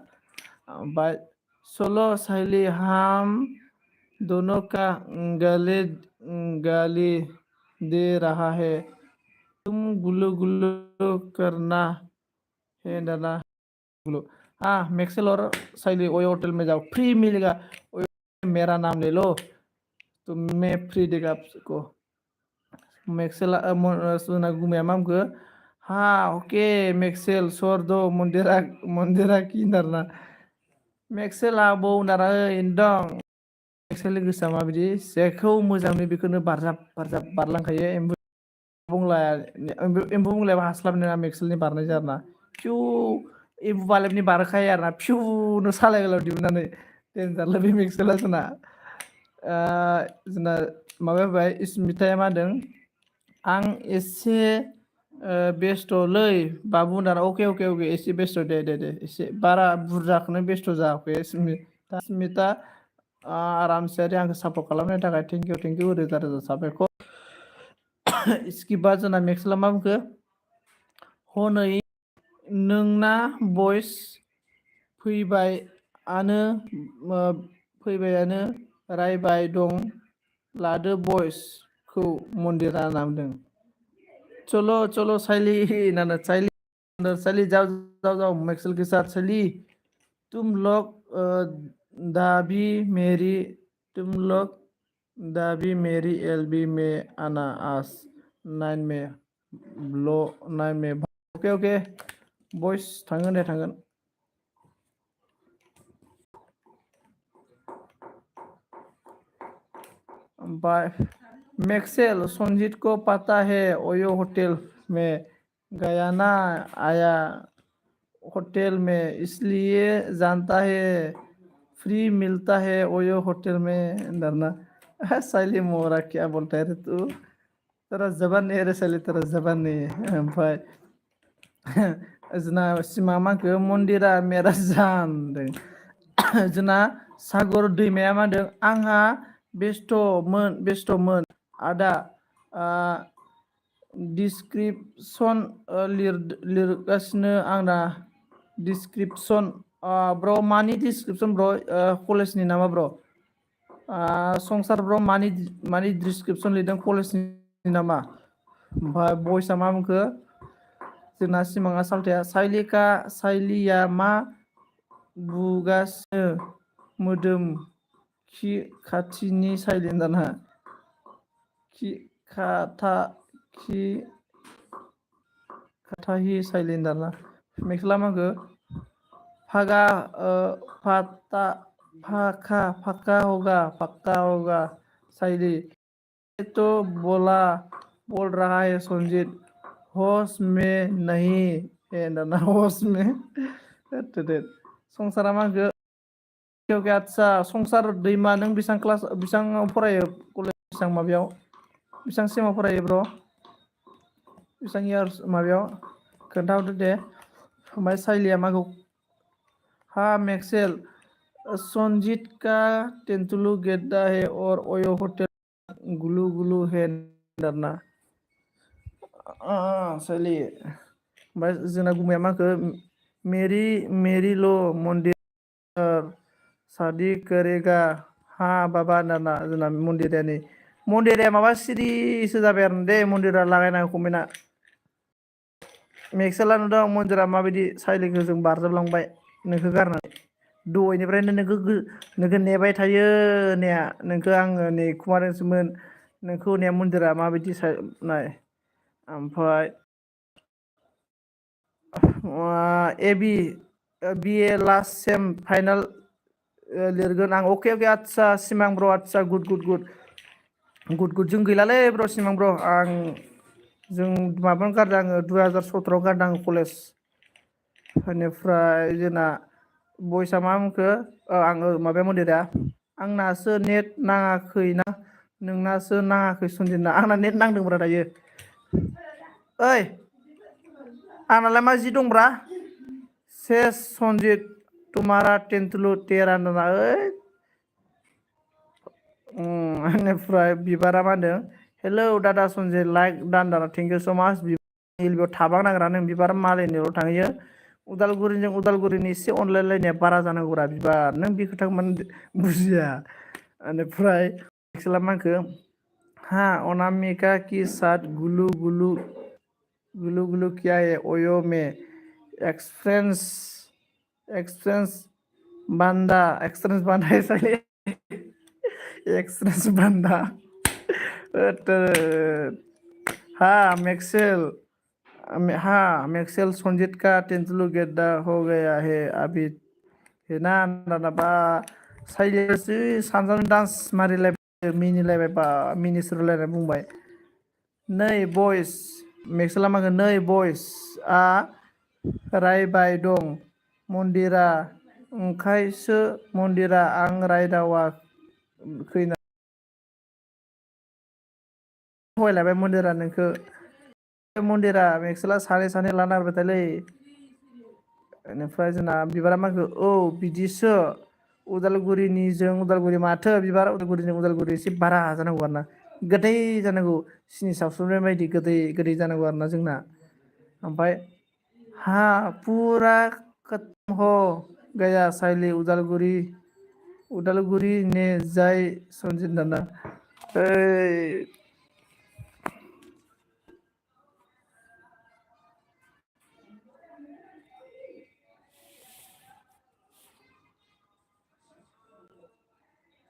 A: ओमफ्राय सोलो साइली हम दोनों का गाली दे रहा है तुम गुल्लू गुल्लू करना है दादा गुल्लू। मैक्सवेल और साइली ओयो होटल में जाओ फ्री मिलेगा मेरा नाम ले लो तो मैं फ्री देगा आपको। मैक्सवेला जोंना गुमैया मा बुंखो ओके मैक्सवेल सर दो मंदिरा की होनदारना मैक्सवेला बौ होनदारा दं मैक्सवेलनि गोसोआ माबायदि जेखौ मोजां मोनो बेखौनो बारजाब बारलांखायो। एम्बु बुंलायाबा हास्लाबनो नङा मैक्सवेलनि बारनाय आरोना फिउ एम्बु बालेबनि बारखायो आरोना फिउनो सालायगोलाव दिहुननानै देनजारलै बे मैक्सवेला जोंना। जोंना माबा होबाय इसमिताया मा होनदों आं एसे बेस्थ'लै बाबु होनदारा अके एसे बेस्थ' दे एसे बारा बुरजाखौनो बेस्थ' जायाखै स्मिता आरामसे आंखौ सापर्ट खालामनायनि थाखाय थेंक इउ रोजा रोजा साबायखर। स्किपा जोंना मैक्सवेला मा बुंखो हनै नोंना भइस फैबायानो रायबाय दं लादो भइसखौ मन्दिरा नामदों चलो साइली नाना साइली जाओ मैक्सवेल के साथ साइली तुम लोग दाबी मेरी एलबी में आना आस 9 में ओके बयस थांगोन दे थांगोन। ओमफ्राय मैक्सवेल संजीत को पता है ओयो होटल में गया ना आया होटल में इसलिए जानता है फ्री मिलता है ओयो होटल में डरना। साइली मोरा क्या बोलता है रे तू तेरा जबान नहीं है रे साइली तेरा जबान नहीं है। ओमफ्राय जोंना सिमा माखो मन्दिरा मेरा जान होनदों जोंना सागर दैमाया मा होनदों आंहा बेस्थ'मोन आदा डिसक्रिपसन लिरगासिनो आंना डिसक्रिपसन ब्र मानि डिसक्रिपसन ब्र कलेजनि नामा ब्र संसार ब्र मानि डिसक्रिपसन लिरदों कलेजनि नामा। ओमफ्राय बयसा मा बुंखो जोंना सिमाङा सालथाया साइलिया मा बुगासिनो मोदोम खि खाथिनि साइलि दाना खि खाथाहि साइलि दाना मैक्सवेला मा होनखो फाका होगा साइली तो बोल रहा है संजीत होश में नहीं है दाना होश में संसारा मा होनखो आदसा संसार दैमा नों बेसेबां फरायो कलेज बेसेबां माबायाव बेसेबां सेमाव फरायो ब्र बेसेबां इयार्स माबायाव खोन्थाहरदो दे। ओमफ्राय साइलिया माखौ मैक्सवेल संजीत का तेंतुलु गेद्दा है और ओयो होटल गुलू है दाना साइली। ओमफ्राय जोंना गुमैया माखो मेरी लो मन्दिर शादी करेगा बाबा दाना जोंना मन्दिराया माबा सिरिसो जाबाय आरो दे मन्दिरा लागायना कमेन्टआ मैक्सवेला नुदों मन्दिरा माबायदि साइलिखौ जों बारजोबलांबाय नोंखौ गारनानै दहायनिफ्रायनो नोंखौ नेबाय थायो होननाया नोंखौ आङो नेखुमादोंसोमोन नोंखौ होननाया मन्दिरा माबायदि नाय। ओमफ्राय एबि बिए लास्ट सेम फाइनाल लिरगोन आं अके आदसा सिमां ब्र आदसा गुड जों गैलालै ब्र सिमां ब्र आं जों माबायावनो गारदों आङो 2017 गारदों आङो कलेज बेनिफ्राय जोंना बयसा मा होनखो आङो माबाया मन्दिरा आंनासो नेट नाङाखैना नोंनासो नाङाखै सन्जिना आंना नेट नांदोंब्रा दायो ओइ आंनालाय मा जि दंब्रा सेस सन्जित तुम्हारा टेंटुलु तेरा ना ओइ बेनिफ्राय बिबारा मा होनदों हेलौ दादा सन्जित लाइक दान थेंक इउ स' माच बेयाव थाबां नागिरा नों बिबार मालायनिल' थाहैयो उदालगुरिजों उदालगुरिनि एसे अनलायलायनाया बारा जानांगौरा बिबार नों बे खोथाखौ माने बुजिया बेनिफ्राय एक्सुला मा होनखो हाँ अनामिका की साथ गुलू गुलू गुलू गुलू किया है ओयो में एक्सपीरियंस एक्सपीरियंस बांदा है साले एक्सपीरियंस बांदा हाँ मैक्सेल संजीत का टेंटुलू गेद्दा हो गया है अभी है ना बा साइलेसो सानजानो डान्स मारिलायबाय मिनिलायबाय बा मिनिस्रुलायनाय बुंबाय नै बयस मेक्सेला मा होनगोन नै बयस आ रायबाय दं मन्दिरा ओंखायसो मन्दिरा आं रायदावाखैना थगायलायबाय मन्दिरा नोंखौ मन्दिरा मेक्सेला सानै लाना नारबायथालै बेनिफ्राय जोंना बिबारा मा होनखो औ बिदिसो उदालगुरिनिजों उदालगुरि माथो बिबार उदालगुरिजों उदालगुरि एसे बारा जानांगौ आरो ना गोदै जानांगौ सिनि सावसुबनाय बायदि गोदै जानांगौ आरोना जोंना ओमफ्राय हा पुरा खत्म हो गया साइली उदालगुरि ने जाय सन्जित दाना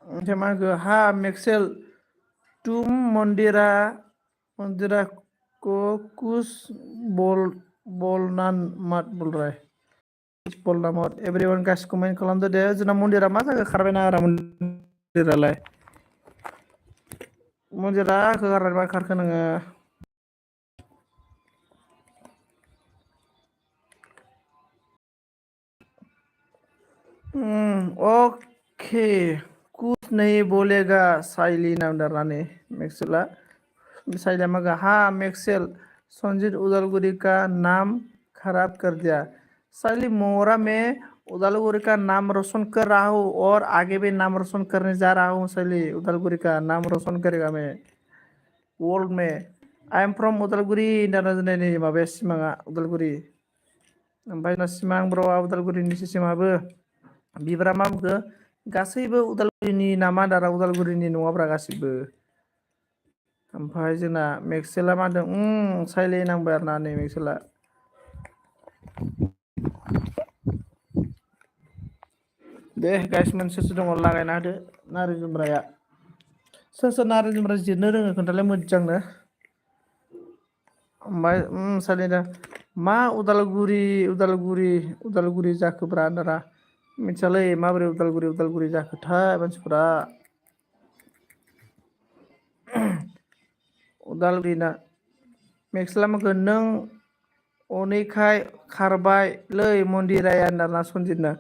A: ओमफ्राय मा होनखो हा मेक्सेल तुम मंदिरा को कुछ बोलना मत बोल रहा है बोलना मत एवरीवन गाइस कमेन्ट खालामदो दे जोंना मन्दिरा मा जाखो खारबायना आरा मन्दिरालाय मन्दिरा गारनानै मा खारखो नोङो ओके कुछ नहीं बोलेगा साइली नाम डरनाने मेक्सेला साइला मगा हाँ मेक्सेल संजीत उदालगुरी का नाम खराब कर दिया साइली मोरा में उदालगुरी का नाम रोशन कर रहा हूँ और आगे भी नाम रोशन करने जा रहा हूँ साइली उदालगुरी का नाम रोशन करेगा मैं वर्ल्ड में आई एम फ्रॉम उदालगुरी दाना माबाया सिमाङा उदालगुरि ओमफ्राय ना सिमां ब्र'आ उदालगुरिनिसो सिमाङाबो बिबारा मा बुंखो गासैबो उदालगुरिनि नामा दारा उदालगुरिनि नङाब्रा गासिबो ओमफ्राय जोंना मेक्सेला मा होनदों साइले नांबाय आरो ना नै मेक्सेला दे गाइस मोनसेसो दङ लागायना होदो नारें जुमब्राया सोर नारें जुमब्रा जिरनो रोङो खोन्थालाय मोजांनो ओमफ्राय साइलेना मा उदालगुरि जाखोब्रा दारा मिथियालै माबोरै उदालगुरि जाखोथाय मानसिफोरा उदालगुरिना मेक्सेला माखो नों अनेखाय खारबायलै मन्दिराया होनना सन्जितनो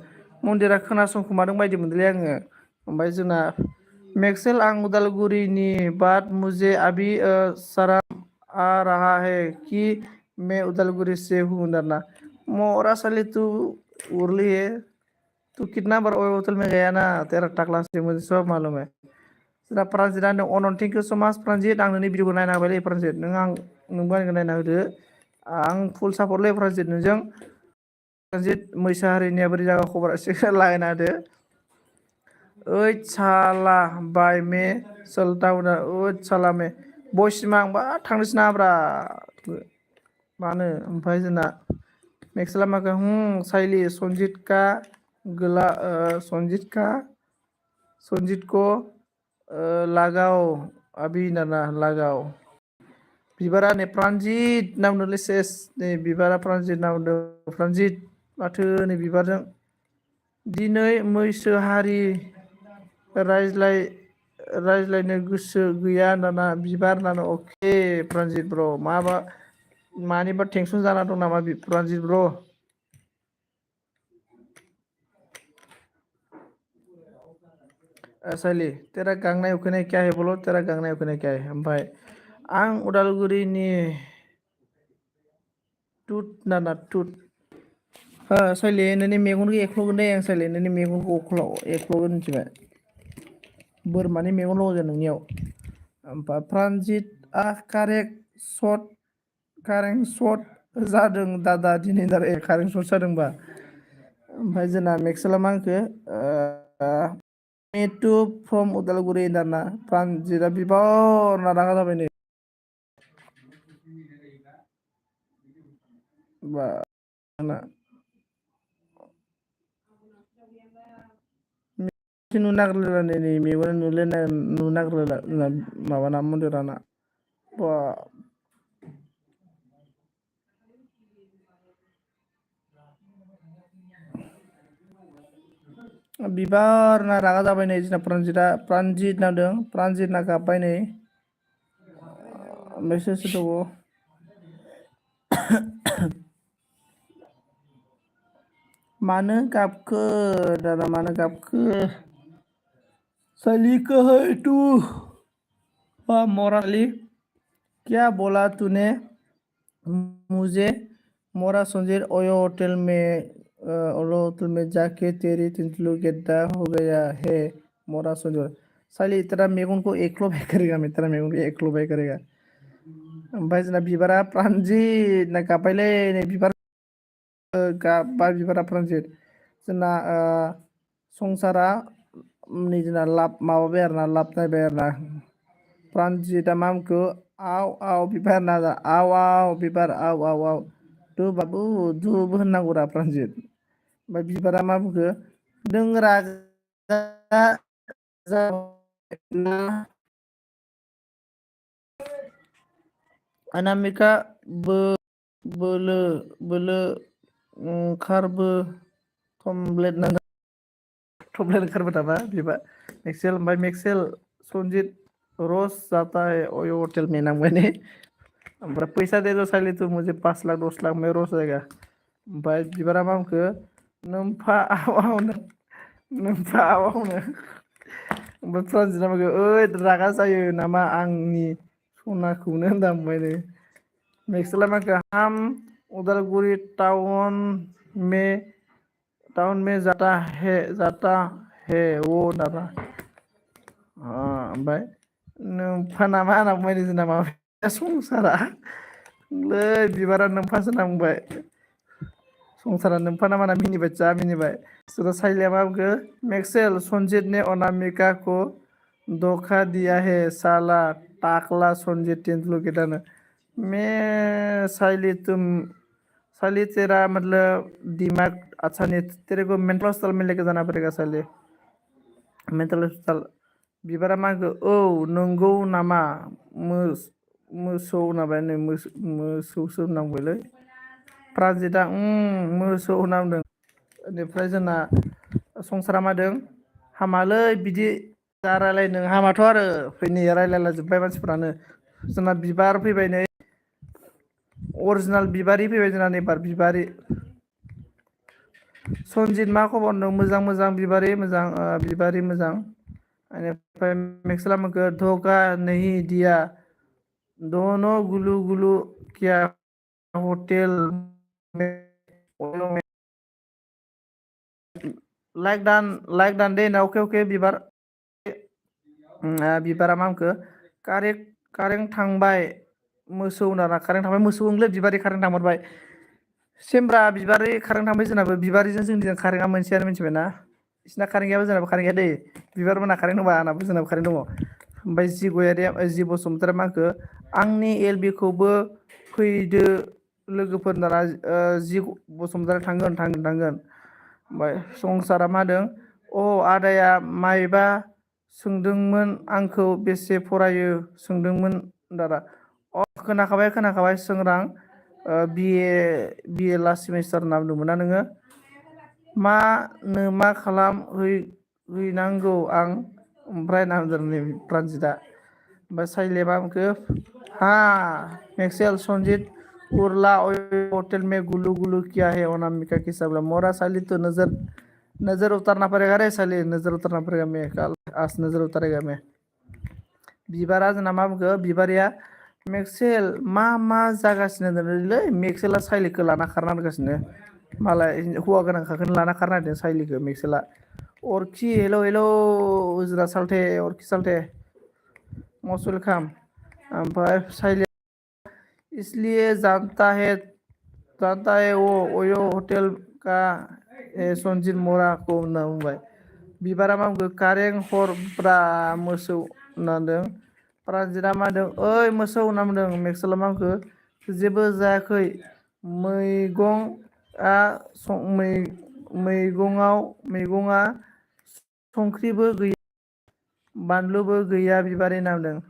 A: मन्दिरा खोनासंखोमादों बायदि मोनदोंलै आङो ओमफ्राय जोंना मेक्सेल आं उदालगुरिनि बाद मुझे अभी शर्म आ रहा है कि मैं उदालगुरि से हूँ ना मोरा साले तू उर्ली है तू कितना बार होटल में गया ना तेरा टकला से मुझे सब मालूम है जोंना प्रानजितआ अनन्त थेंक इउ स' माच प्रानजित आं नोंनि भिडिअखौ नायना होबायलै प्रानजित नोंबो आंनिखौ नायना होदो आं फुल सापर्टलै प्रानजित नोंजों प्रानजित मैसाहारिनिया बोरै जागा खबर एसे लागायना होदो ओइद साला बाय मे चलता उधर ओइद साला मे बयसिमा आंबा थांनोसो नाङाब्रा मानो ओमफ्राय जोंना मेक्सेला माखो साइली संजीत को लगाओ अभी ना लगाओ बिबारा नै प्रानजित नामनोलै सेस नै बिबारा प्रानजित नामदों प्रानजित माथो नै बिबारजों दिनै मैसो हारि रायज्लायनो गोसो गैया होनदाना बिबार होननानै अके प्रानजित ब्र माबा मानिबा टेनसन जाना दं नामा प्रानजित ब्र साइली तेरा गांनाय उखैनाय क्या है बोलो तेरा गांनाय उखैनाय क्या है ओमफ्राय आं उदालगुरिनि टुट नाना टुट साइली नोंनि मेगनखौ एख्ल'गोन दे आं साइली नोंनि मेगनखौ एख्ल'गोन मिथिबाय बोरमानि मेगन लगायगोन नोंनियाव ओमफ्राय प्रानजितआ कारेन्ट सर्ट जादों दादा दिनै कारेन्ट सर्ट जादोंबा ओमफ्राय जोंना मेक्सेला मा होनखो टु फ्रम उदालगुरि होनदाना प्रानजितआ बिबार रागा जाबाय नै बा नुनो नागिरला नै मेगन नुनो नागिरला माबाना मन्दिराना बा बिबार ना रागा जाबाय नै जोंना प्रानजित नांदों प्रानजित ना गाबबाय नै ओमफ्राय सोर दङ मानो गाबखो दादा मानो गाबखो साली कहाँ है तू मोराली क्या बोला तूने मुझे मोरा संजीर ओयो होटल में जाके तेरी तिंतलू गेद्दा हो गया है मोरा संजीर साली तेरा मेगन को एक्ल'बाय करेगा मैं तेरा मेगन को एक्ल'बाय करेगा ओमफ्राय जोंना बिबारा प्रानजित ना गाबबायलै नै बिबार गाबबा बिबारा प्रानजित जोंना संसारा नै जोंना माबाबाय आरोना लाब नायबाय आरोना प्रानजितआ मा होनखो आव आव बिबार ना आव बिबार आव दु बाबु दुबो होननांगौरा प्रानजित ओमफ्राय बिबारा मा बुंखो नों रागा जाबायना अनामिका बोलो ओंखारबो थमब्लेट ओंखारबाय थाबा बिबार मेक्सेल ओमफ्राय मेक्सेल सनजित रोज जाता है ओयो होटल में नांबाय ने ओमफ्राय फैसा दे दो साइली तू मुझे 5 लाख 10 लाख में रोज जाएगा ओमफ्राय बिबारा मा बुंखो नोमफा आवनो ओमफ्राय प्रानजितआ बुंखो ओइ रागा जायो नामा आंनि सनाखौनो होनदांबाय नै मेक्सेला मा होनखो हम उदालगुरि टाउन में जाता है वो नामा ओमफ्राय नोमफा नामा होनना बुंबाय जोंना माबाया संसारा बिबारा नोमफासो होनना बुंबाय संसारा नोमफा नामा होनना मिनिबाय जा मिनिबाय सोरबा साइलिया मा बुंखो मेक्सेल संजीत ने अनामिका को धोखा दिया है साला टाकला संजीत तेंदुलकर के दाना मैं साली तेरा मतलब दिमाग अच्छा नहीं तेरे को मेंटल हॉस्पिटल में लेके जाना पड़ेगा साली मेंटल हॉस्पिटल बिबारा मा होनखो औ नंगौ नामा मोसौ होनाबाय नै मोसौसो होननांबायलै प्रानजितआ मोसौ होनना बुंदों बेनिफ्राय जोंना संसारा मादों हामालै बिदि जा रायलायनो हामाथ' आरो फैनै रायलायला जोब्बाय मानसिफ्रानो जोंना बिबार फैबाय नै अरिजिनाल बिबारि फैबाय जोंना एबार बिबारि सनजित मा खबर होनदों मोजां बिबारि मोजां बेनिफ्राय मेक्सेला मोनखो धोखा नहीं दिया दोनों गुलू गुलू किया होटल में लाइक दान दे ना अके बिबारा मा होनखो कारेन्ट थांबाय मोसौ नाना कारेन्ट थांबाय मोसौ होनलै बिबारि कारेन्ट थांमारबाय सेमब्रा बिबारि कारेन्ट थांबाय जोंनाबो बिबारिजों जोंनिजों कारेन्टआ मोनसेयानो मिथिबायना बिसिना कारेन्ट गैयाबा जोंनाबो कारेन्ट गैया दै बिबार मोना कारेन्ट दंबा आंनाबो जोंनाबो कारेन्ट दङ ओमफ्राय जि बसुमतारी मा होनखो आंनि एलबि खौबो फैदो लोगोफोर दाना जि बसुमतारी थांगोन ओमफ्राय संसारा मा होदों अ आदाया मायबा सोंदोंमोन आंखौ बेसे फरायो सोंदोंमोन दादा खोनाखाबाय सोंरां बिए लास्ट सेमिस्टार होनना बुंदोंमोन ना नोङो मा हैनांगौ आं ओमफ्राय नामजारनि प्रानजितआ ओमफ्राय साइले मा बुंखो हा मेक्सेल सनजित उर्ला होटल में गुलू गुलू किया है अनामिका के साथ मोरा साली तो नजर उतारना पड़ेगा रे साली नजर उतारना पड़ेगा मैं कल आज नजर उतारेगा मैं बिबारा जोंना मा बुंखो बिबारिया मेक्सेल मा जागासिनो दोनलै मेक्सेला साइलिखौ लाना खारना होगासिनो मालाय हौवा गोनांखाखौनो लाना खारना होदों साइलिखौ मेक्सेला अरखि हेलौ उजरा साल्थे अरखि साल्थे मस्ट वेलकाम ओमफ्राय साइले इसलिए जानता है वो ओयो होटल का सनजित मोरा को होनना बुंबाय बिबारा मा बुंखो कारें हरब्रा मोसौ होनदों प्रानजितआ मा होनदों ओइ मोसौ होनना बुंदों मेक्सेला मा बुंखो जेबो जायाखै मैगङा संख्रिबो गैया बानलुबो गैया बिबारि होनना बुंदों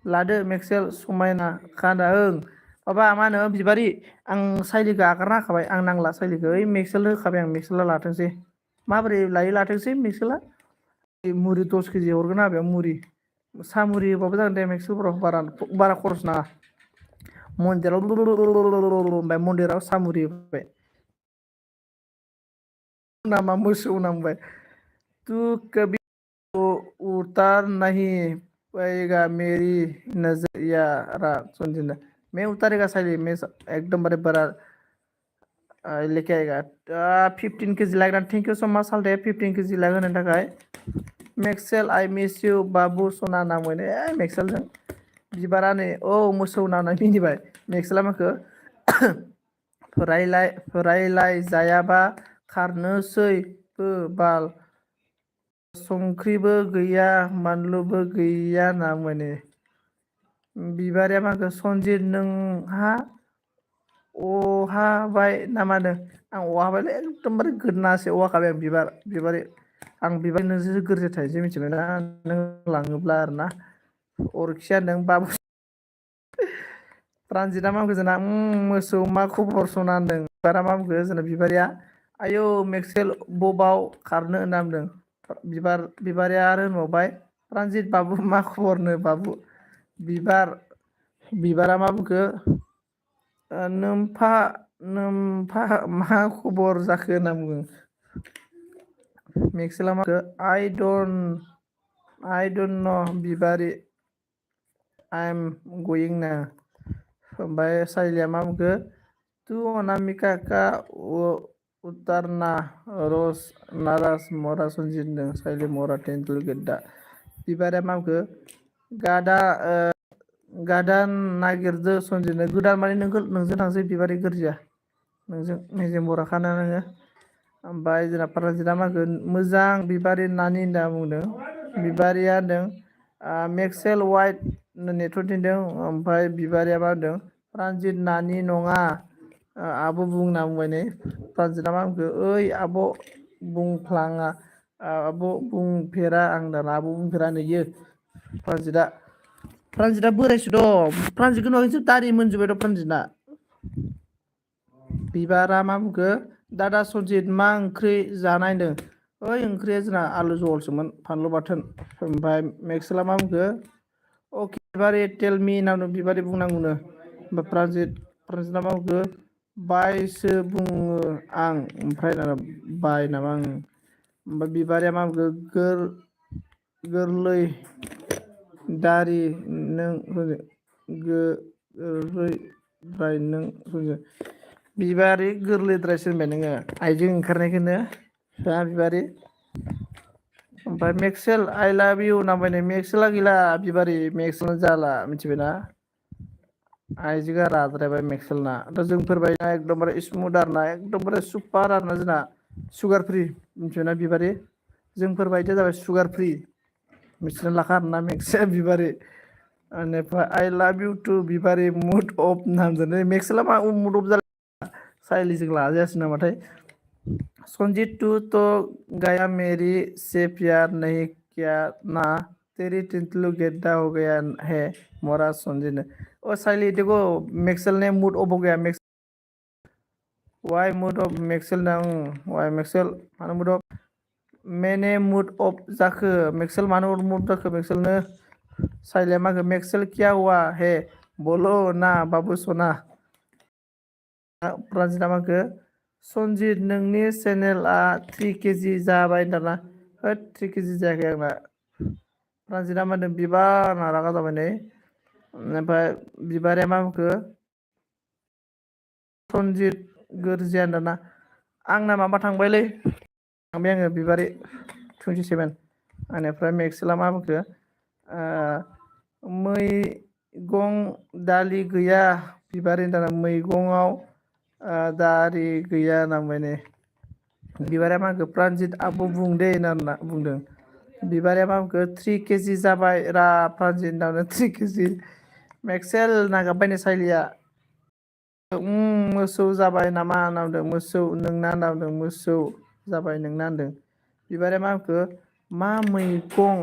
A: लादो मेक्सेल समायना खाना माबा मा होनो बिबारि आं साइलिखौ आगारना होखाबाय आं नांला साइलिखौ ओइ मेक्सेल होखाबाय आं मेक्सेला लाथोंसै माबोरै लायो लाथोंसै मेक्सेला मुरि 10 केजि हरगोन हाबायाव मुरि सामुरि होबाबो जागोन दे मेक्सेलफोराव बारा खरस नाङा मन्दिराव सामुरि होबाय नामा मोसौ नांबाय तू कभी उतार नहीं पाएगा मेरी नजर यारा संजना मैं उतारेगा साली मैं एकदम बड़ा लेके आएगा 15 केजि लायगोन थैंक यू सो मच सालथे 15 केजि लायग होनो थाखाय मेक्सेल आई मिस यू बाबु सना नाम मोनो मेक्सेलजों बिबारा नै औ मोसौ नांनाय मिनिबाय मेक्सेला माखो फरायलाय जायाबा खारनोसै बाल संख्रिबो गैया बानलुबो गैया ना मोनो बिबारिया माखो सनजित नोंहा अहाबाय ना मादों आं अहाबायलै एकदमबारे गोदनासो अहाखाबाय आं बिबारि आं बिबार नोंसो गोरजिया थाइसे मिथिबाय ना नों लाङोब्ला आरोना अरखिया नों बाबु प्रानजितआ मा बुंखो जोंना मोसौ मा खबर सना होनदों बिबारा मा बुंखो जोंना बिबारिया आयौ मेक्सेल बबाव खारनो होनना बुंदों बिबारिया आरो होनबावबाय प्रानजित बाबु मा खबरनो बाबु बिबारा मा बुंखो नोमफा मा खबर जाखो होनना बुङो मेक्सेला मा बुंखो I don't know Bibari I am going ना ओमफ्राय साइलिया मा बुंखो तू अनामिका का उतारना रस नाराज मरा सनजित होनदों साइलि मरा टेंटल गेद्दा बिबारिया मा बुंखो गादान नागिरदो सनजितनो गोदान माने नोंजों थांसै बिबारि गोरजिया नोंजों मेजेम बराखाना नोङो ओमफ्राय जोंना प्रानजितआ मा होनखो मोजां बिबारि नानि होनना बुंदों बिबारिया होनदों मेक्सेल वाइट नेटवर्क दिनदों ओमफ्राय बिबारिया मा होनदों प्रानजित नानि नङा आब' बुंना बुंबाय नै प्रानजितआ मा बुंखो ओइ आब' बुंफ्लाङा आब' बुंफेरा आं दाना आब' बुंफेरा नैयो प्रानजितआ बोरायसो दं प्रानजितखौ नुवाखै दारि मोनजोब्बाय दं प्रानजितआ बिबारा मा बुंखो दादा सनजित मा ओंख्रि जानाय होनदों ओइ ओंख्रिया जोंना आलु जहलसोमोन फानलु बाथोन ओमफ्राय मेक्सेला मा बुंखो अके बिबारि टेल मि होनना बुंदों बिबारि बुंनांगौनो ओमफ्राय प्रानजितआ मा बुंखो बायसो बुङो आं ओमफ्राय बाय नामा आं ओमफ्राय बिबारिया मा बुंखो गोरलै दारि नों गोरलैद्राय नों बिबारि गोरलैद्रायसो होनबाय नोङो आइजों ओंखारनायखौनो बिबारि ओमफ्राय मेक्सेल आइ लाभ इउ नांबाय मेक्सेला गैला बिबारि मेक्सेल जाला मिथिबायना आइजोआ राद्रायबाय मेक्सेलना दा जोंफोरबायना एकदमबारे स्मुथ आरोना एकदमबारे सुपार आरोना जोंना सुगार फ्रि मिथिबायना बिबारि जोंफोरबायदिया जाबाय सुगार फ्रि मिथिना लाखा आरोना मेक्सेल बिबारि बेनिफ्राय आइ लाभ इउ टु बिबारि मुड अफ नामजों मेक्सेला मा मुड अफ जालाय साइलिजों लाजायासै नामाथाय सनजित तू तो गया मेरी से प्यार नहीं किया ना तेरी टिंटलू गेड्डा हो गया है मोरा सनजित साइली देखो मैक्सेल ने मूड ऑफ हो गया मैक्स वाई मूड ऑफ मैक्सेल ना वाई मैक्सेल मानो मूड ऑफ मैंने मूड ऑफ जाखो मैक्सेल मानो मूड जाखो मैक्सेल ने साइलिया माखो मैक्सेल क्या हुआ है बोलो ना बाबू सोना प्राजिता माखो सनजित नोंनि चेनेलआ 3 केजि जाबाय दाना होद 3 केजि जायाखै आंना प्राजिता मादों बिबार ना रागा जाबाय नै ओमफ्राय बिबारा मा बुंखो सनजित गोरजिया दाना आंना माबा थांबायलै थांबाय आङो बिबारि 27 बेनिफ्राय मेक्सेला मा बुंखो मैगं दालि गैया बिबारि दाना मैगङाव दारि गैया होनना बुंबाय नै बिबारा मा बुंखो प्रानजित आब' बुं दे होनना बुंदों बिबारा मा बुंखो 3 केजि जाबाय रा प्रानजित होनना 3 केजि मेक्सेल नागाबबाय नै साइलिया मोसौ जाबाय नामा होनना बुंदों मोसौ नोंना होनना बुंदों मोसौ जाबाय नोंना होनदों बिबारा मा बुंखो मा मैगं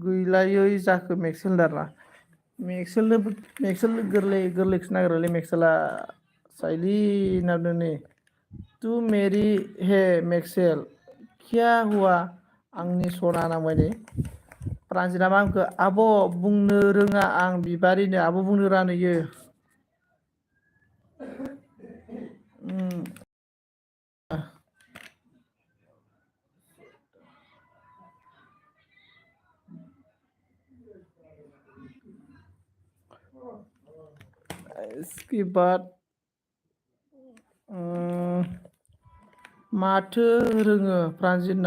A: गैलायै जाखो मेक्सेल दारा मेक्सेल गोरलैखौसो नागिरोलै मेक्सेला साइलि होनना बुंदों नै तू मेरी है मेक्सेल क्या हुआ आंनि सना नांबाय नै प्रानजिता मा बुंखो आब' बुंनो रोङा आं बिबारिनो आब' बुंनो रोङा इयो इसके बाद माथो रोङो प्रानजित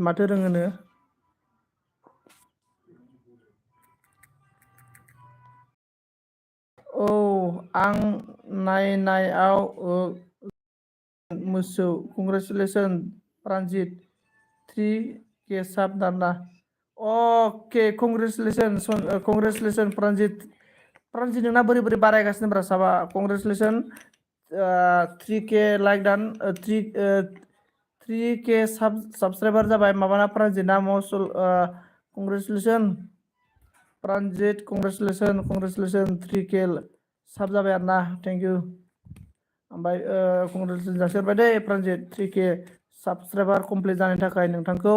A: माथो रोङोनो औ आं नायनायाव मोसौ कंग्रेचुलेसन प्रानजित 3K साब दाना अके कंग्रेचुलेसन प्रानजित नोंना बोरै बोरै बारायगासिनो ब्रा साबा कंग्रेचुलेसन 3K लाइक दान 3K साबसक्राइबार जाबाय माबाना प्रानजितना मसल कंग्रेचुलेसन प्रानजित कंग्रेचुलेसन 3K साब जाबाय आरो ना थेंक इउ ओमफ्राय कंग्रेचुलेसन जासिहरबाय दे प्रानजित 3K साबसक्राइबार कमप्लिट जानायनि थाखाय नोंथांखौ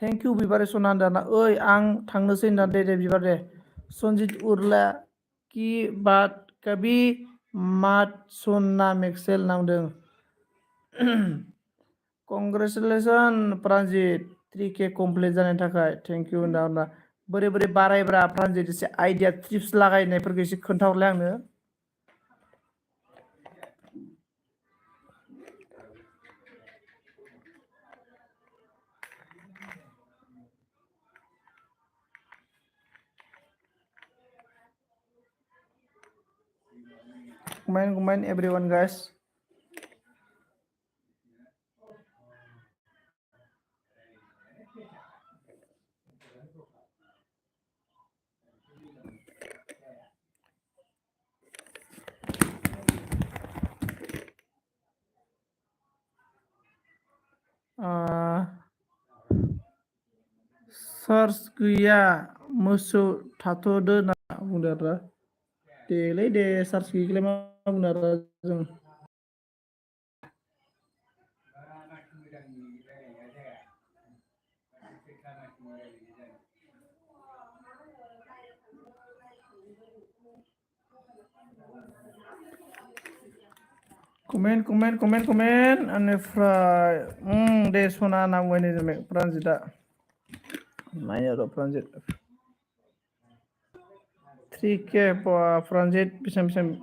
A: थेंक इउ बिबारे सना होनदाना ओइ आं थांनोसै होनदा दे बिबार दे सनजित उर्ला की बात कभी मात सुनना मेक्सेल नांदों कंग्रेचुलेसन प्रानजित 3K कमप्लिट जानायनि थाखाय थेंक इउ होनदा बोरै बोरै बारायब्रा प्रानजित एसे आइडिया टिप्स लागायनायफोरखौ एसे खोन्थाहरलाय आंनो Comment everyone guys. Search गैया मोसौ थाथ'दो होनना बुंदों आरो देलै दे सार्च गैयिखौलाय मा बुंनो आरो जों कमेन्ट बेनिफ्राय दे सना होनना बुंबाय नै प्रानजितआ नायनो र' प्रानजित 3K प्रानजित बेसेबां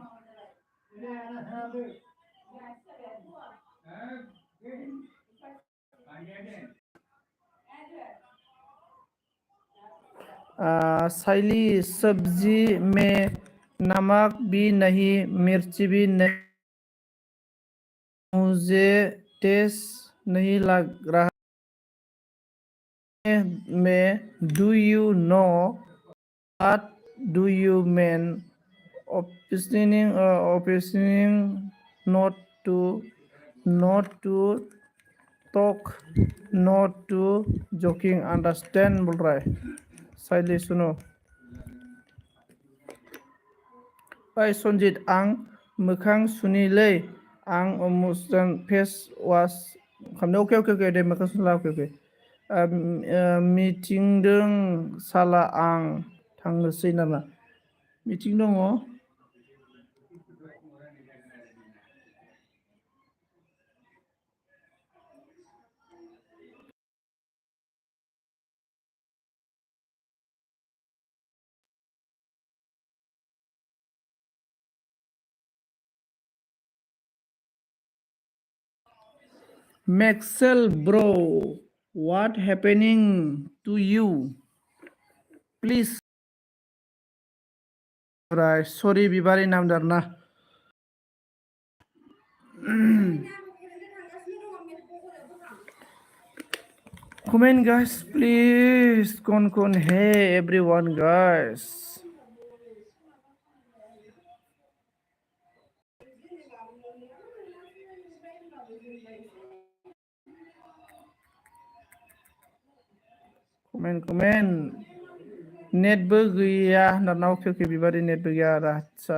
A: साइली सब्जी में नमक भी नहीं मिर्ची भी नहीं मुझे टेस्ट नहीं लग रहा में do you know what do you mean opening not to talk not to joking understand बोल रहा है साइली सुनो ओइ सनजित आं मोखां सुनिलै आं मुस्तान फेस वास खालामनो अके दे मोखां सुला अके मिटिंदों साला आं थांनोसै नामा मिटिं दङ Maxwell bro what happening to you please sorry बिबारी नामदार ना comment guys please kon hey everyone guys comment netबो गैया होनना अके बिबारी नेटबो गैया आरो आदसा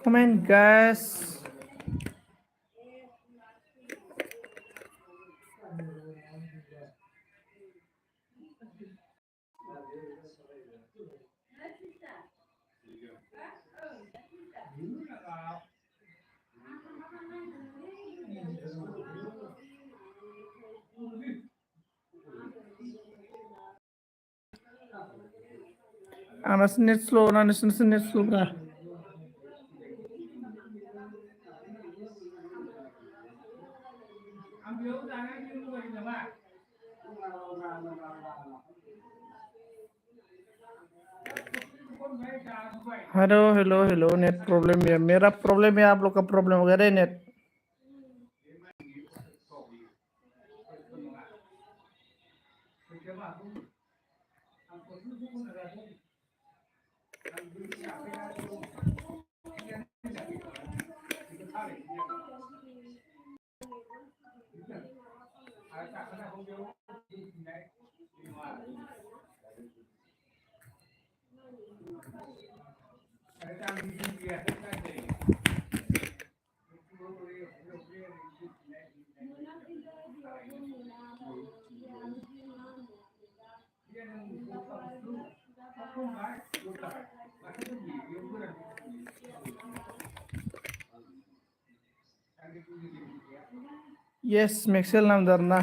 A: comment guys आंनासो नेट स्ल' ना नोंसोरनासो नेट स्ल'ब्रा hello hello hello net problem है मेरा प्रॉब्लम है आप लोग का प्रॉब्लम वगैरह नेट यस मैक्सवेल नामदार ना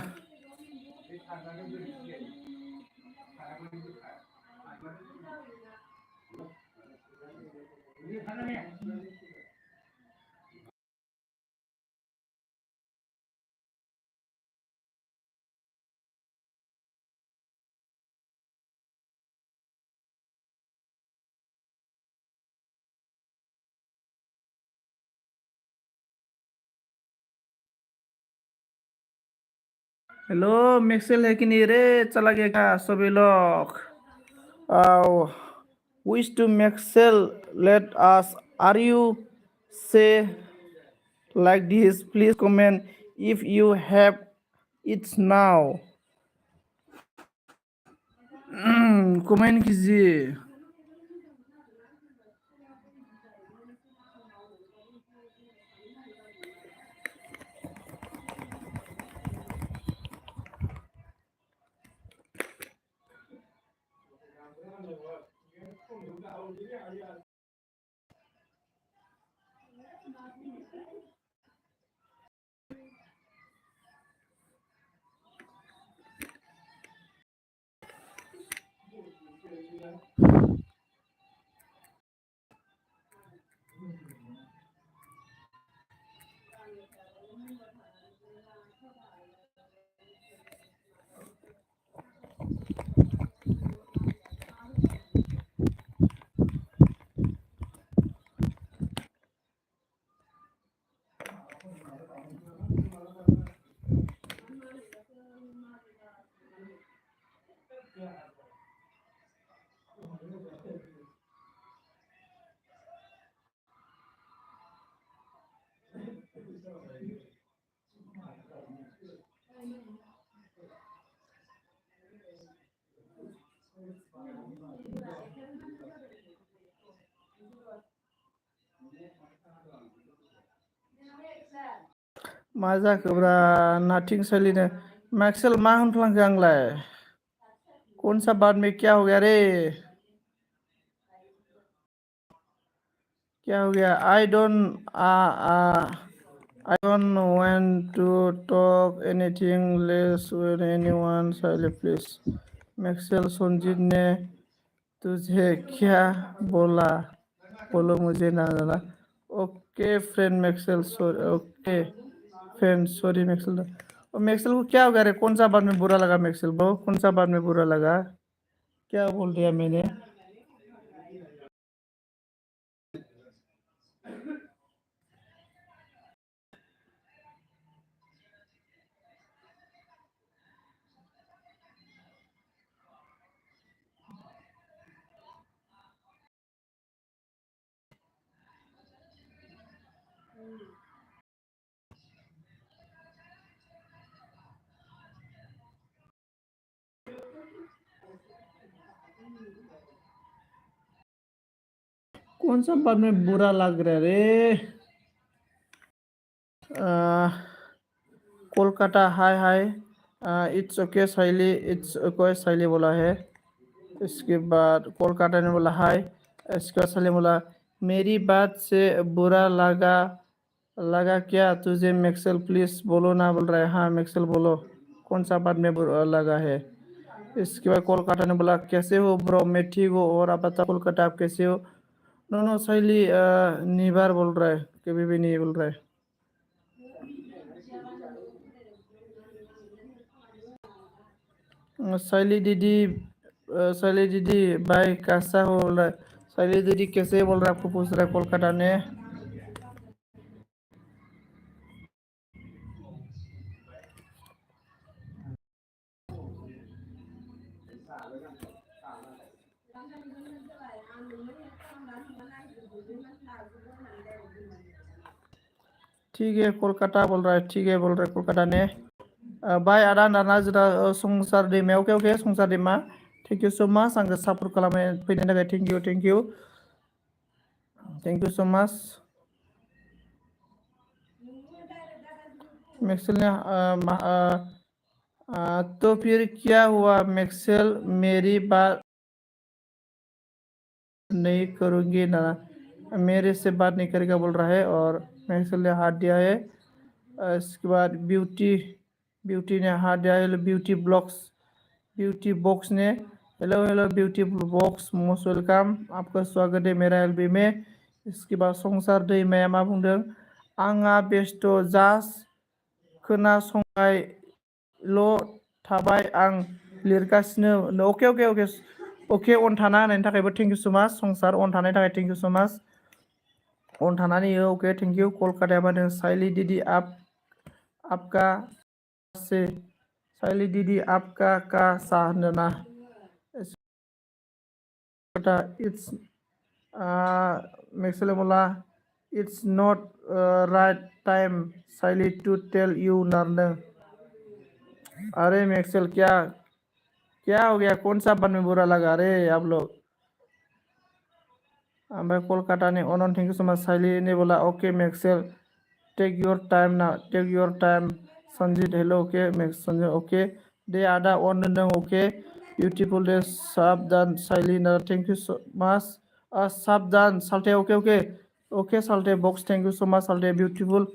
A: हेलो मैक्सवेल है कि नहीं रे चला गया क्या सभी लोग wish to Maxwell let us are you say like this please comment if you have it now comment कीजिए मा जाखोब्रा नाथिं सोलिनो मैक्सवेल मा होनफ्लांखो आंलाय कौन सा बाद में क्या हो गया रे क्या हो गया I don't want to talk anything less when anyone silent please Maxwell Sanjeet ने तुझे क्या बोला बोलो मुझे ना जाना okay friend Maxwell sorry okay friend sorry Maxwell और मैक्सवेल को क्या हो गया रे कौन सा बात में बुरा लगा मैक्सवेल को कौन सा बात में बुरा लगा क्या बोल दिया मैंने कौन सा बात में बुरा लग रहा है रे Kolkata hi hi it's okay Sayali it's okay Sayali बोला है इसके बाद कोलकाता ने बोला हाय इसके बाद साइली बोला मेरी बात से बुरा लगा लगा क्या तुझे मैक्सवेल प्लीज बोलो ना बोल रहा है हाँ मैक्सवेल बोलो कौन सा बात में बुरा लगा है इसके बाद कोलकाता ने बोला कैसे हो ब्रो मैं ठीक हूँ और आप बता कोलकाता आप कैसे हो नो नो साइली निबार बोल रहा है कभी भी नहीं बोल रहा है शैली दीदी भाई कैसा हो रहा है शैली दीदी कैसे बोल रहा है आपको पूछ रहा है कोलकाता ने ठीक है कोलकाता बोल रहा है ठीक है बोल रहा है कोलकाता ने बाय आदा दाना जोंना संसार दैमा अके अके संसार दैमा थेंक यू सो माच आंखौ सापर्ट खालामनो फैनायनि थाखाय थेंक यू सो माच मैक्सवेल ने तो फिर क्या हुआ मैक्सवेल मेरी बात नहीं करूँगी ना मेरे से बात नहीं करेगा बोल रहा है और मैक्सवेल ने हाथ दिया है इसके बाद ब्यूटी ने हाथ दिया है ब्यूटी बॉक्स ने hello hello beauty box most welcome आपका स्वागत है मेरा एलबी में इसके बाद संसार दैमाया मा बुंदों आंहा बेस्थ जास्ट खोनासंगायल' थाबाय आं लिरगासिनो अके अके अके अके अन थाना होनायनि थाखायबो थेंक इउ सो माच संसार अन थानायनि थाखाय थेंक इउ सो माच अन थानानै अके थेंक इउ कलकाताया मादों साइली दीदी आपका से साइली दीदी आपका का सा होनोना इट्स मैक्सवेल बोला इट्स नट राइट टाइम साइली टू टेल यू नारदों अरे मैक्सवेल क्या क्या हो गया कौन सा बात में बुरा लगा अरे आप लोग ओमफ्राय कोलकाता ने अनन thank you so much Sayali ने बोला okay Maxwell take your time ना take your time Sanjit hello okay Sanjit okay दे आदा अन दोनदों ओके बिउटिफुल दे साबधान साइली ना थेंक यू सो मच साबधान साल्टे ओके ओके ओके साल्टे बॉक्स थैंक यू सो मच साल्टे ब्यूटीफुल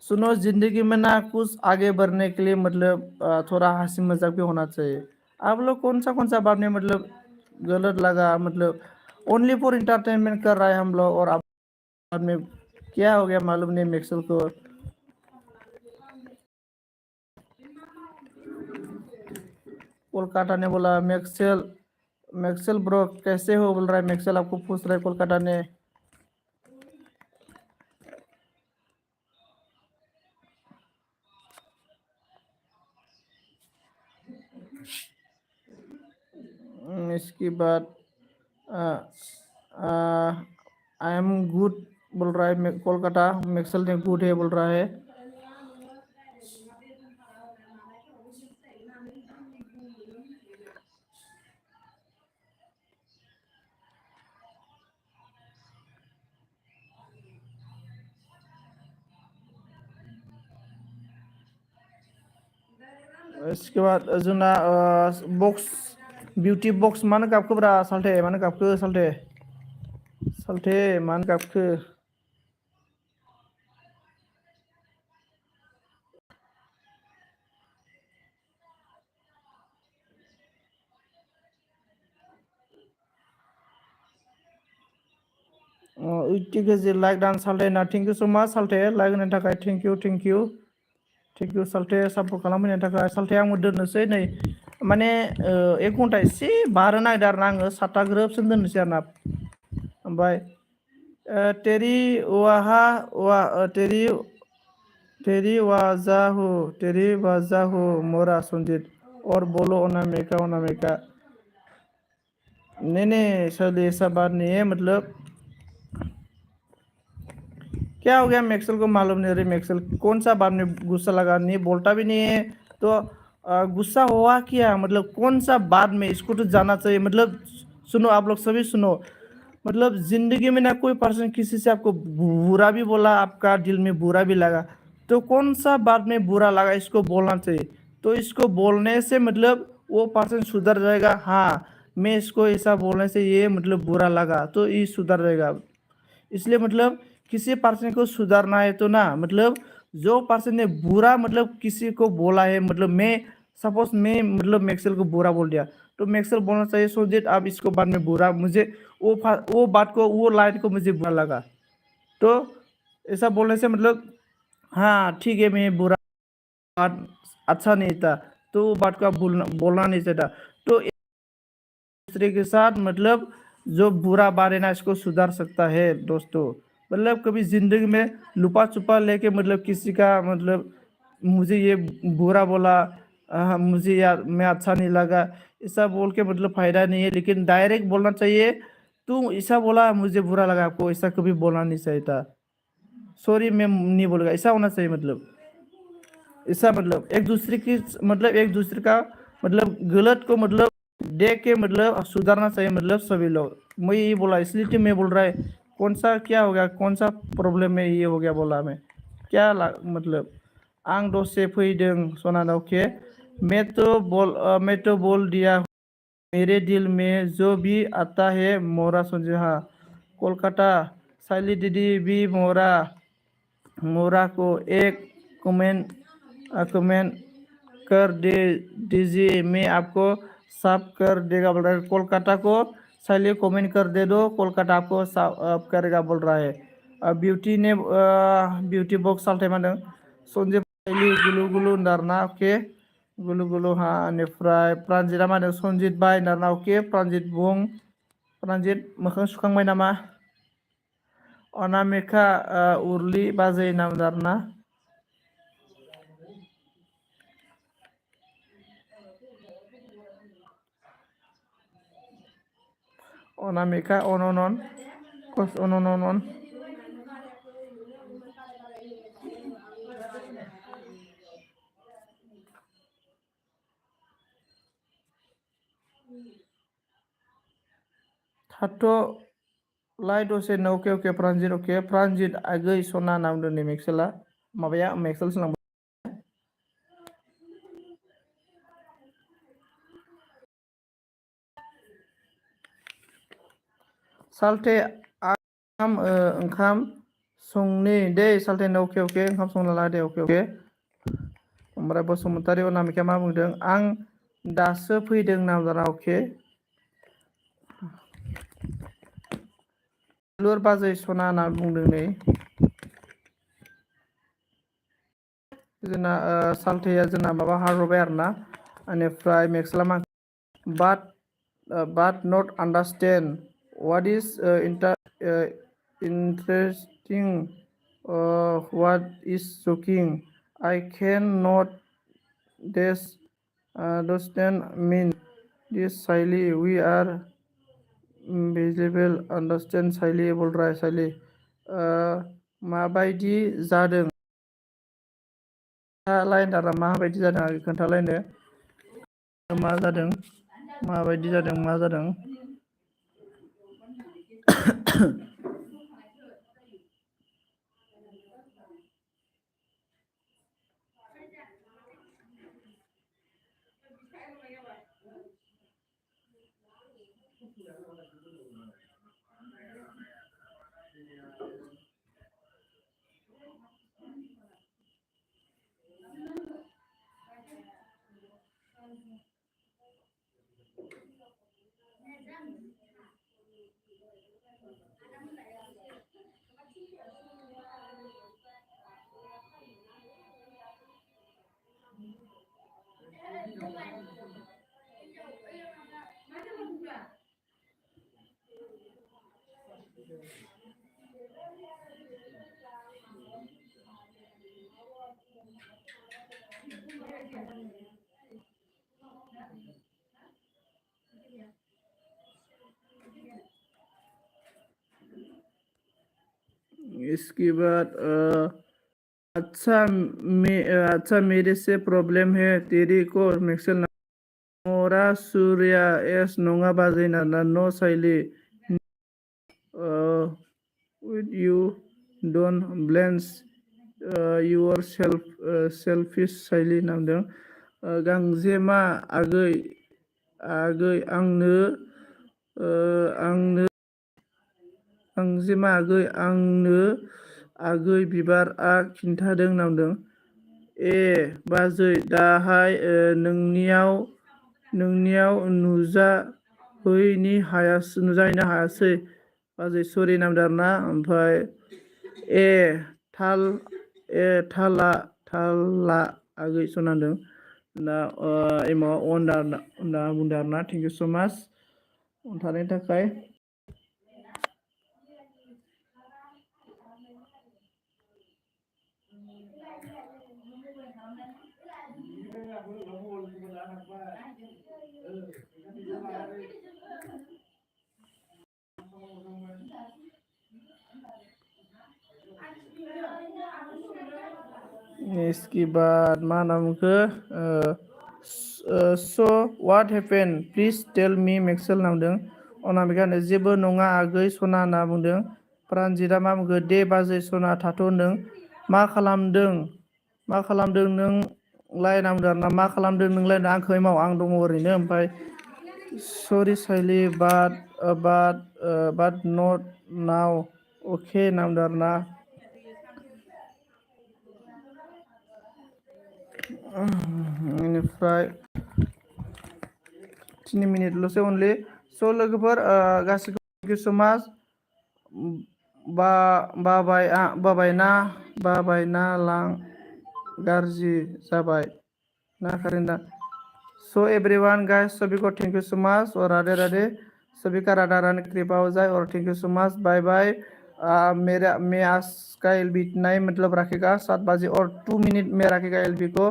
A: सुनो जिंदगी में ना कुछ आगे बढ़ने के लिए मतलब थोड़ा हंसी मजाक भी होना चाहिए आप लोग कौन सा बात में मतलब गलत लगा मतलब ओनली फॉर इंटरटेनमेंट कर रहा है हम लोग और आप बाद में क्या हो गया मालूम नहीं मैक्सवेल को कोलकाता ने बोला मैक्सवेल मैक्सवेल ब्रो कैसे हो बोल रहा है मैक्सवेल आपको पूछ रहा है कोलकाता ने इसके बाद आई एम गुड बोल रहा है कोलकाता मैक्सवेल ने गुड है बोल रहा है इसके बाद जोंना बक्स बिउटी बक्स मानो गाबखो ब्रा साल्थे मानो गाबखो साल्थे साल्थे मानो गाबखो ओइटि केजि लाइक डान साल्थे ना थेंक इउ सो माच साल्थे लाइक होनायनि थाखाय थेंक इउ थेंक इउ साल्थे सापर्ट खालामफैनायनि थाखाय साल्थे आंबो दोननोसै नै माने 1 घन्टा एसे बारनो नागिरदों आरो ना आङो 7ता ग्रोबसिम दोननोसै आरो ना ओमफ्राय तेरी वाहा वा तेरी वाजाहु मोरा संजीत और बोलो अनामिका नहीं सर ऐसा बात नहीं है मतलब क्या हो गया मैक्सल को मालूम नहीं अरे मैक्सल कौन सा बात में गुस्सा लगा नहीं बोलता भी नहीं है तो गुस्सा हुआ क्या मतलब कौन सा बात में इसको तो जाना चाहिए मतलब सुनो आप लोग सभी सुनो मतलब जिंदगी में ना कोई पर्सन किसी से आपको बुरा भी बोला आपका दिल में बुरा भी लगा तो कौन सा बात में बुरा लगा इसको बोलना चाहिए तो इसको बोलने से मतलब वो पर्सन सुधर जाएगा हाँ मैं इसको ऐसा बोलने से ये मतलब बुरा लगा तो ये सुधर जाएगा इसलिए मतलब किसी पर्सन को सुधारना है तो ना मतलब जो पर्सन ने बुरा मतलब किसी को बोला है मतलब मैं सपोज मैं मतलब मैक्सेल को बुरा बोल दिया तो मैक्सेल बोलना चाहिए सोचिए आप इसको बाद में बुरा मुझे वो बात को वो लाइन को मुझे बुरा लगा तो ऐसा बोलने से मतलब हाँ ठीक है मैं बुरा बात अच्छा नहीं था तो वो बात को आप बोलना नहीं चाहता तो दूसरे के साथ मतलब जो बुरा बात है ना इसको सुधार सकता है दोस्तों मतलब कभी जिंदगी में लुपा छुपा लेके मतलब किसी का मतलब मुझे ये बुरा बोला मुझे यार मैं अच्छा नहीं लगा ऐसा बोल के मतलब फायदा नहीं है लेकिन डायरेक्ट बोलना चाहिए तू ऐसा बोला मुझे बुरा लगा आपको ऐसा कभी बोलना नहीं चाहिए था सॉरी मैं नहीं बोलूँगा ऐसा होना चाहिए मतलब ऐसा मतलब एक दूसरे का मतलब गलत को मतलब देख के मतलब सुधारना चाहिए मतलब सभी लोग मैं यही बोला इसलिए तो मैं बोल रहा है कौन सा क्या हो गया कौन सा प्रॉब्लम में ये हो गया बोला मैं मतलब आं दसे फैदों सनानाव के मैं तो बोल दिया मेरे दिल में जो भी आता है मोरा संजय हाँ कोलकाता साइली दीदी भी मोरा मोरा को एक कमेंट कर दे दीजिए मैं आपको साफ कर देगा बोल रहा है कोलकाता को साइले कमेंट कर दे दो कोलकाता आपको साफ करेगा बोल रहा है ब्यूटी बॉक्स साल्टे मानो संजय गुलु गुलु नारना ओके गुलु गुलु हाँ बेनिफ्राय प्रान्जिता मानो संजित बाय नारना ओके प्रान्जित बुं प्रान्जित मोखां सुखांबाय नामा अनामिका उर्लि बाजै नाम नारना अनामिका अननन कस अननन थाथ' लाइ दसे अके प्रान्जित आगै सना नाम दोननि मेक्सेला माबाया मेक्सेल सोलांबाय साल्थे ओंखाम संनि दे साल्थे अके ओंखाम संना ला दे अके ओमफ्राय बसुमतारी अनामिका मा बुंदों आं दासो फैदों नामजाना अके लुर बाजै सना होनना बुंदों नै जोंना साल्थेया जोंना माबा हारबाय आरोना बेनिफ्राय मेक्सेला मा but not understand what is interesting what is shocking I cannot understand mean this Siley we are visible understand Siley बोल रहा है Siley माबायदि जादों लाइन आरो माबायदि जादों आरो खोन्थालायनो मा जादों माबायदि जादों मा जादों इसके बाद अच्छा मेरे से प्रॉब्लम है तेरी को मेक्सेल मोरा सूर्या एस नङा बाजैना ना नो साइली with you don't blame yourself selfish साइली नामदों गांजेमा आगै आंनो गांजेमा आगै बिबारआ खिन्थादों नामदों बाजै दाहाय नोंनियाव नुजाहैनो हायासै बाजै सरि नामदों आरोना ओमफ्राय थाला आगै सनादों दा एमाव अन दा बुंदों आरोना थेंक इउ स' माच थानायनि थाखाय इसके बाद मा नाम so what happened please tell me मेक्सेल नामदों Anamika जेबो नङा आगै सना होनना बुंदों प्रानजितआ मा बुंखो दे बाजै सना थाथ' होनदों मा खालामदों नों लायना बुंदों आरोना मा खालामदों नों लायना आंखौ माव आं दङ ओरैनो ओमफ्राय सरि साइलि बाट नट नाउ अके नामदों आरोना बेनिफ्राय 3 मिनिटल'सो अनलि स' लोगोफोर गासिबो थेंक इउ स' माच बाबायना लां गाज्रि जाबाय ना कारिना सो एवरीवन गाइस सभी को थैंक यू सो मच और राधे राधे सभी का राधा रानी कृपा हो जाए और थैंक यू सो मच बाय बाय मैं आज का एलबी नहीं मतलब रखेगा 7 बजे और 2 मिनट में रखेगा एलबी को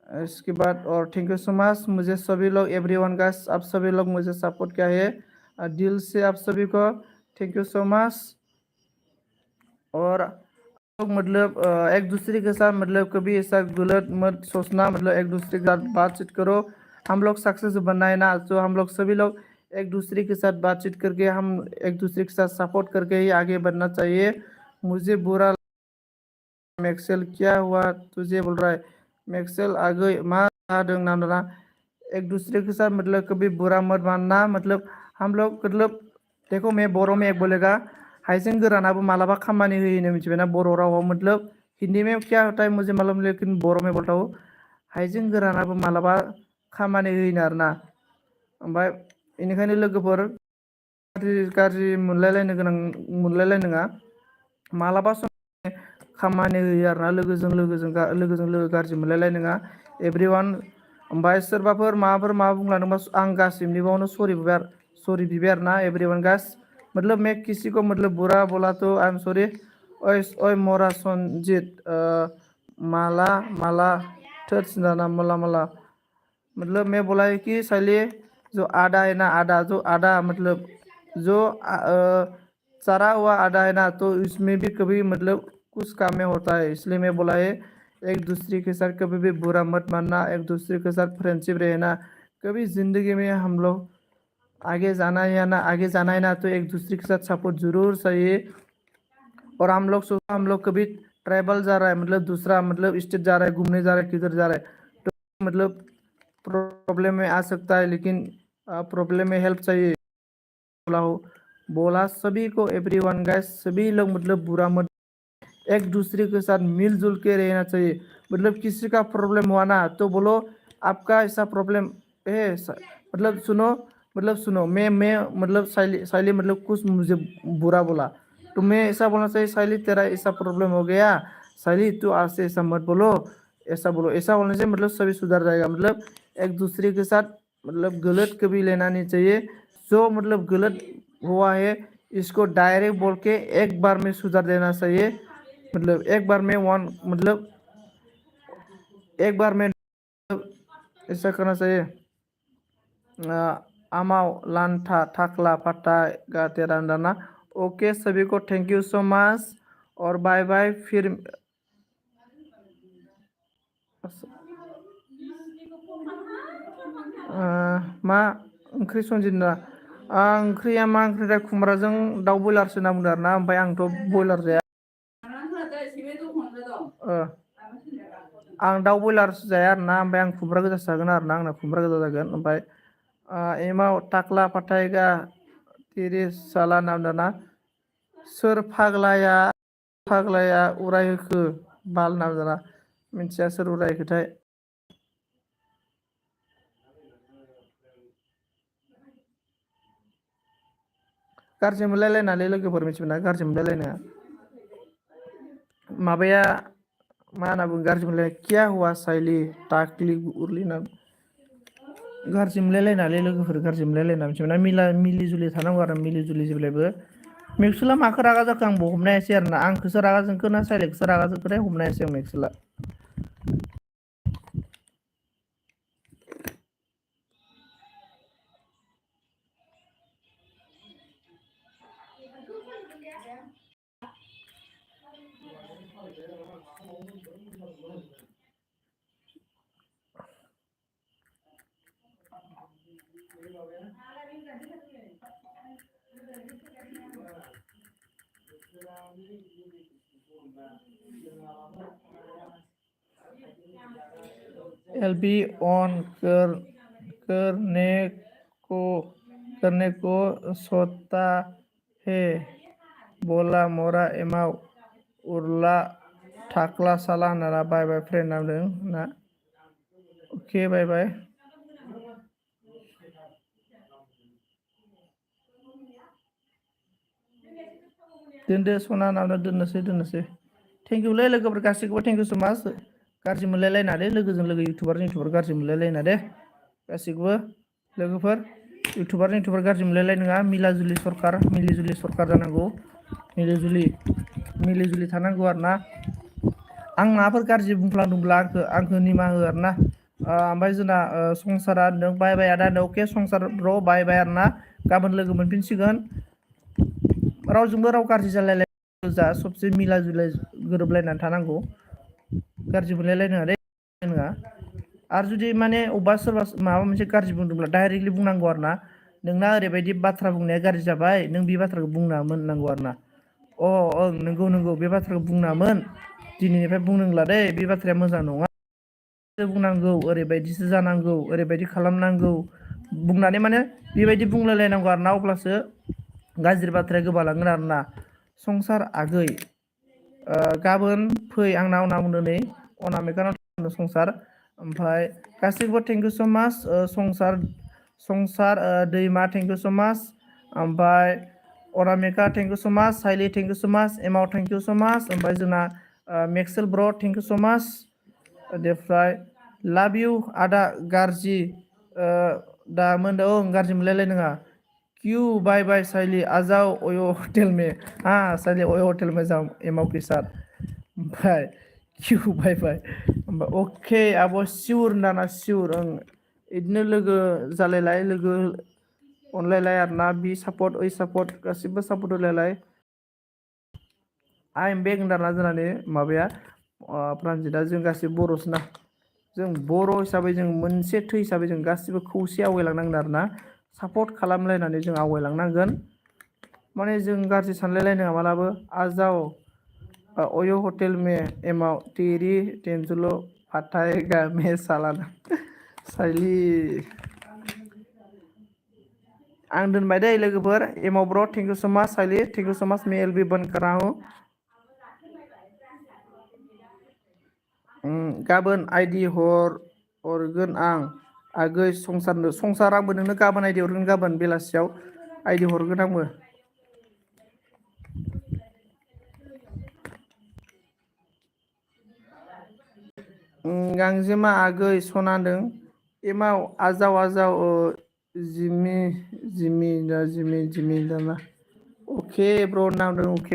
A: इसके बाद और थैंक यू सो मच मुझे सभी लोग एवरीवन गाइस आप सभी लोग मुझे सपोर्ट किया है दिल से आप सभी को थैंक यू सो मच और लोग मतलब एक दूसरे के साथ मतलब कभी ऐसा गलत मत सोचना मतलब एक दूसरे के साथ बातचीत करो हम लोग सक्सेस बनना है ना तो हम लोग सभी लोग एक दूसरे के साथ बातचीत करके हम एक दूसरे के साथ सपोर्ट करके ही आगे बढ़ना चाहिए मुझे बुरा मैक्सेल क्या हुआ तुझे बोल रहा है मैक्सेल आगे मा ना एक दूसरे के साथ मतलब कभी बुरा मत मानना मतलब हम लोग मतलब देखो मैं बोरो में एक बोलेगा हाइजें गोरानाबो मालाबा खामानि होयो मिथिबाय ना बर' रावाव मतलब हिंदी में क्या होता है मुझे मालूम लेकिन बर' में बोलता हूँ हाइजें गोरानाबो मालाबा खामानि होयो आरोना ओमफ्राय बेनिखायनो लोगोफोर गाज्रि मोनलायलायनो नङा मालाबा सम खामानि होयो आरोना लोगोजों लोगो गाज्रि मोनलायलायनो नङा एभ्रिवान ओमफ्राय सोरबाफोर माबाफोर माबा बुंलांदोंबा आं गासिबनिबावनो सरि बिबाय आरोना एवरीवन गाइस मतलब मैं किसी को मतलब बुरा बोला तो आई एम सॉरी ओए मोरा संजीत माला थर्सना मला मतलब मैं बोला है कि साली जो आधा है ना आधा मतलब जो चरा हुआ आधा है ना तो इसमें भी कभी मतलब कुछ काम में होता है इसलिए मैं बोला है एक दूसरे के साथ कभी भी बुरा मत मानना एक दूसरे के साथ फ्रेंडशिप रहना कभी ज़िंदगी में हम लोग आगे जाना है ना तो एक दूसरे के साथ सपोर्ट जरूर चाहिए और हम लोग कभी ट्रैवल जा रहा है मतलब दूसरा मतलब स्टेट जा रहा है घूमने जा रहा है किधर जा रहा है तो मतलब प्रॉब्लम में आ सकता है लेकिन प्रॉब्लम में हेल्प चाहिए बोला सभी को एवरीवन गाइस सभी लोग मतलब बुरा मत एक दूसरे के साथ मिलजुल के रहना चाहिए मतलब किसी का प्रॉब्लम हुआ ना तो बोलो आपका ऐसा प्रॉब्लम है मतलब सुनो मैं मतलब साइली मतलब कुछ मुझे बुरा बोला तो मैं ऐसा बोलना चाहिए साइली तेरा ऐसा प्रॉब्लम हो गया साइली तू आज से ऐसा मत बोलो ऐसा बोलने से मतलब सभी सुधर जाएगा मतलब एक दूसरे के साथ मतलब गलत कभी लेना नहीं चाहिए जो मतलब गलत हुआ है इसको डायरेक्ट बोल के एक बार में सुधार देना चाहिए, मतलब एक बार में वन, मतलब एक बार में ऐसा करना चाहिए। आमाव लांथा थाकला पता गा तेरा दाना। ओके सभी को थैंक यू सो मच और बाय बाय फिर। मा ओंख्रि संजिना ओंख्रिया मा ओंख्रि दा खुमब्राजों दाउ बयलारसो होनना बुंदों आरोना, ओमफ्राय आंथ' बयलार जाया। आं दाउ बयलारसो जाया आरोना, ओमफ्राय आं खुमब्रा गोजासो जागोन आरोना, आंना खुमब्रा गोजा जागोन। ओमफ्राय एमाव टाक्ला फाथायगा तिरिस साला नाम दाना। सोर फाग्लाया उरायहोखो बाल नाम दाना। मिथिया सोर उरायहोखोथाय। गाज्रि मोनलायलायनानै लोगोफोर मिथिबायना, गाज्रि मोनलायलायनाया माबाया मा होनना बुङो, गाज्रि मोनलायनाय किया हुआ साइली टाकलि उरलि ना। गाज्रि मोनलायलायनानै लोगोफोर गाज्रि मोनलायलायना मिथिबायना, मिलि जुलि थानांगौ आरो मिलि जुलि जेब्लायबो। मेक्सुला माखौ रागा जाखो आंबो हमनो हायासै आरोना, आंखौसो रागा जोंखो ना साइलेखौसो रागा जोंखोथाय हमनो हायासै आं मेक्सुला। एलबी ऑन करने को सोता है बोला मोरा एमाव उरला थाकला साला होनना बाय बाय फ्रेन्ड नामदों ना। अके बाय बाय। दोनदो सना नामदों, दोननोसै थेंक इउलै लोगोफोर गासैखौबो थेंक इउ सो माच। गाज्रि मोनलायलायना दे लोगोजों लोगो इउटुबार गाज्रि मोनलायलायना दे गासैखौबो लोगोफोर। इउटुबार गाज्रि मोनलायलाय नङा, मिला जुलि सरखार मिलि जुलि सरखार जानांगौ, मिलि जुलि थानांगौ आरोना। आं माबाफोर गाज्रि बुंफ्लांदोंब्ला आंखौ निमाहा हो आरोना। ओमफ्राय जोंना संसारा होनदों बाय बाय आदा होनदों। अके संसार ब्र बाय बाय आरोना, गाबोन लोगो मोनफिनसिगोन। रावजोंबो राव गाज्रि जालायलाय जा, सबसे मिला जुलि गोरोबलायनानै थानांगौ, गाज्रि मोनलायलायनाङा दे नङा। आरो जुदि माने अबेबा सोरबा माबा मोनसे गाज्रि बुंदोंब्ला डाइरेक्टलि बुंनांगौ आरोना, नोंना ओरैबायदि बाथ्रा बुंनाया गाज्रि जाबाय, नों बे बाथ्राखौ बुंनाङामोन होननांगौ आरोना। ओं नंगौ बे बाथ्राखौ बुंनाङामोन, दिनैनिफ्राय बुंनांला दे, बे बाथ्राया मोजां नङा बुंनांगौ, ओरैबायदिसो जानांगौ, ओरैबायदि खालामनांगौ बुंनानै माने बेबायदि बुंलायलायनांगौ आरोना, अब्लासो गाज्रि बाथ्राया गोमालांगोन आरोना। संसार आगै गाबोन फै आंनाव होनना बुंदों नै अनामिकानाव संसार। ओमफ्राय गासैखौबो थेंक इउ स' माच। संसार दैमा थेंक इउ स' माच। ओमफ्राय अनामिका थेंक इउ स' माच। साइलि थेंक इउ स' माच। एमाव थेंक इउ स' माच। ओमफ्राय जोंना मेक्सेल ब्र थेंक इउ स' माच। बेनिफ्राय लाभ इउ आदा गाज्रि दा मोनदों। ओं गाज्रि मोनलायलाय नङा। क्यों बाय बाय साइली आजाओ ओयो होटेल में। हाँ साइली ओयो होटेल में जाओ एमाव के साथ। ओमफ्राय क्यों बाय बाय। अके आब' सिउर होनदाना सिउर। ओं बिदिनो लोगो जालायलाय, लोगो अनलायलाय आरोना, बि सापर्ट ओइ सापर्ट गासिबो सापर्ट होलायलाय। आइ एम बेक होनदाना जोंनानि माबाया प्रानजितआ, जों गासिबो बर'सोना, जों बर' हिसाबै जों मोनसे थै हिसाबै जों गासिबो खौसे आवगायलांनांगोन आरोना, सापर्ट खालामलायनानै जों आवगायलांनांगोन। माने जों गाज्रि सानलायलायनाङा मालाबो। आजाओ ओयो होटेल में एमाव तेरी टेंजुलो फाथाएगा मैं सालाना। साइली आं दोनबाय दै लोगोफोर। एमाव ब्र थेंक इउ स' माच। साइली थेंक इउ स' माच। मैं एल बी बंद कर रहा हूँ। गाबोन आइदि हरगोन आं आगै संसार आंबो नोंनो गाबोन आइदि हरगोन, गाबोन बेलासियाव आइदि हरगोन आंबो। गांजेमा आगै सना होनदों एमाव आजाव जिमि दाना अके ब्र' नामदों अके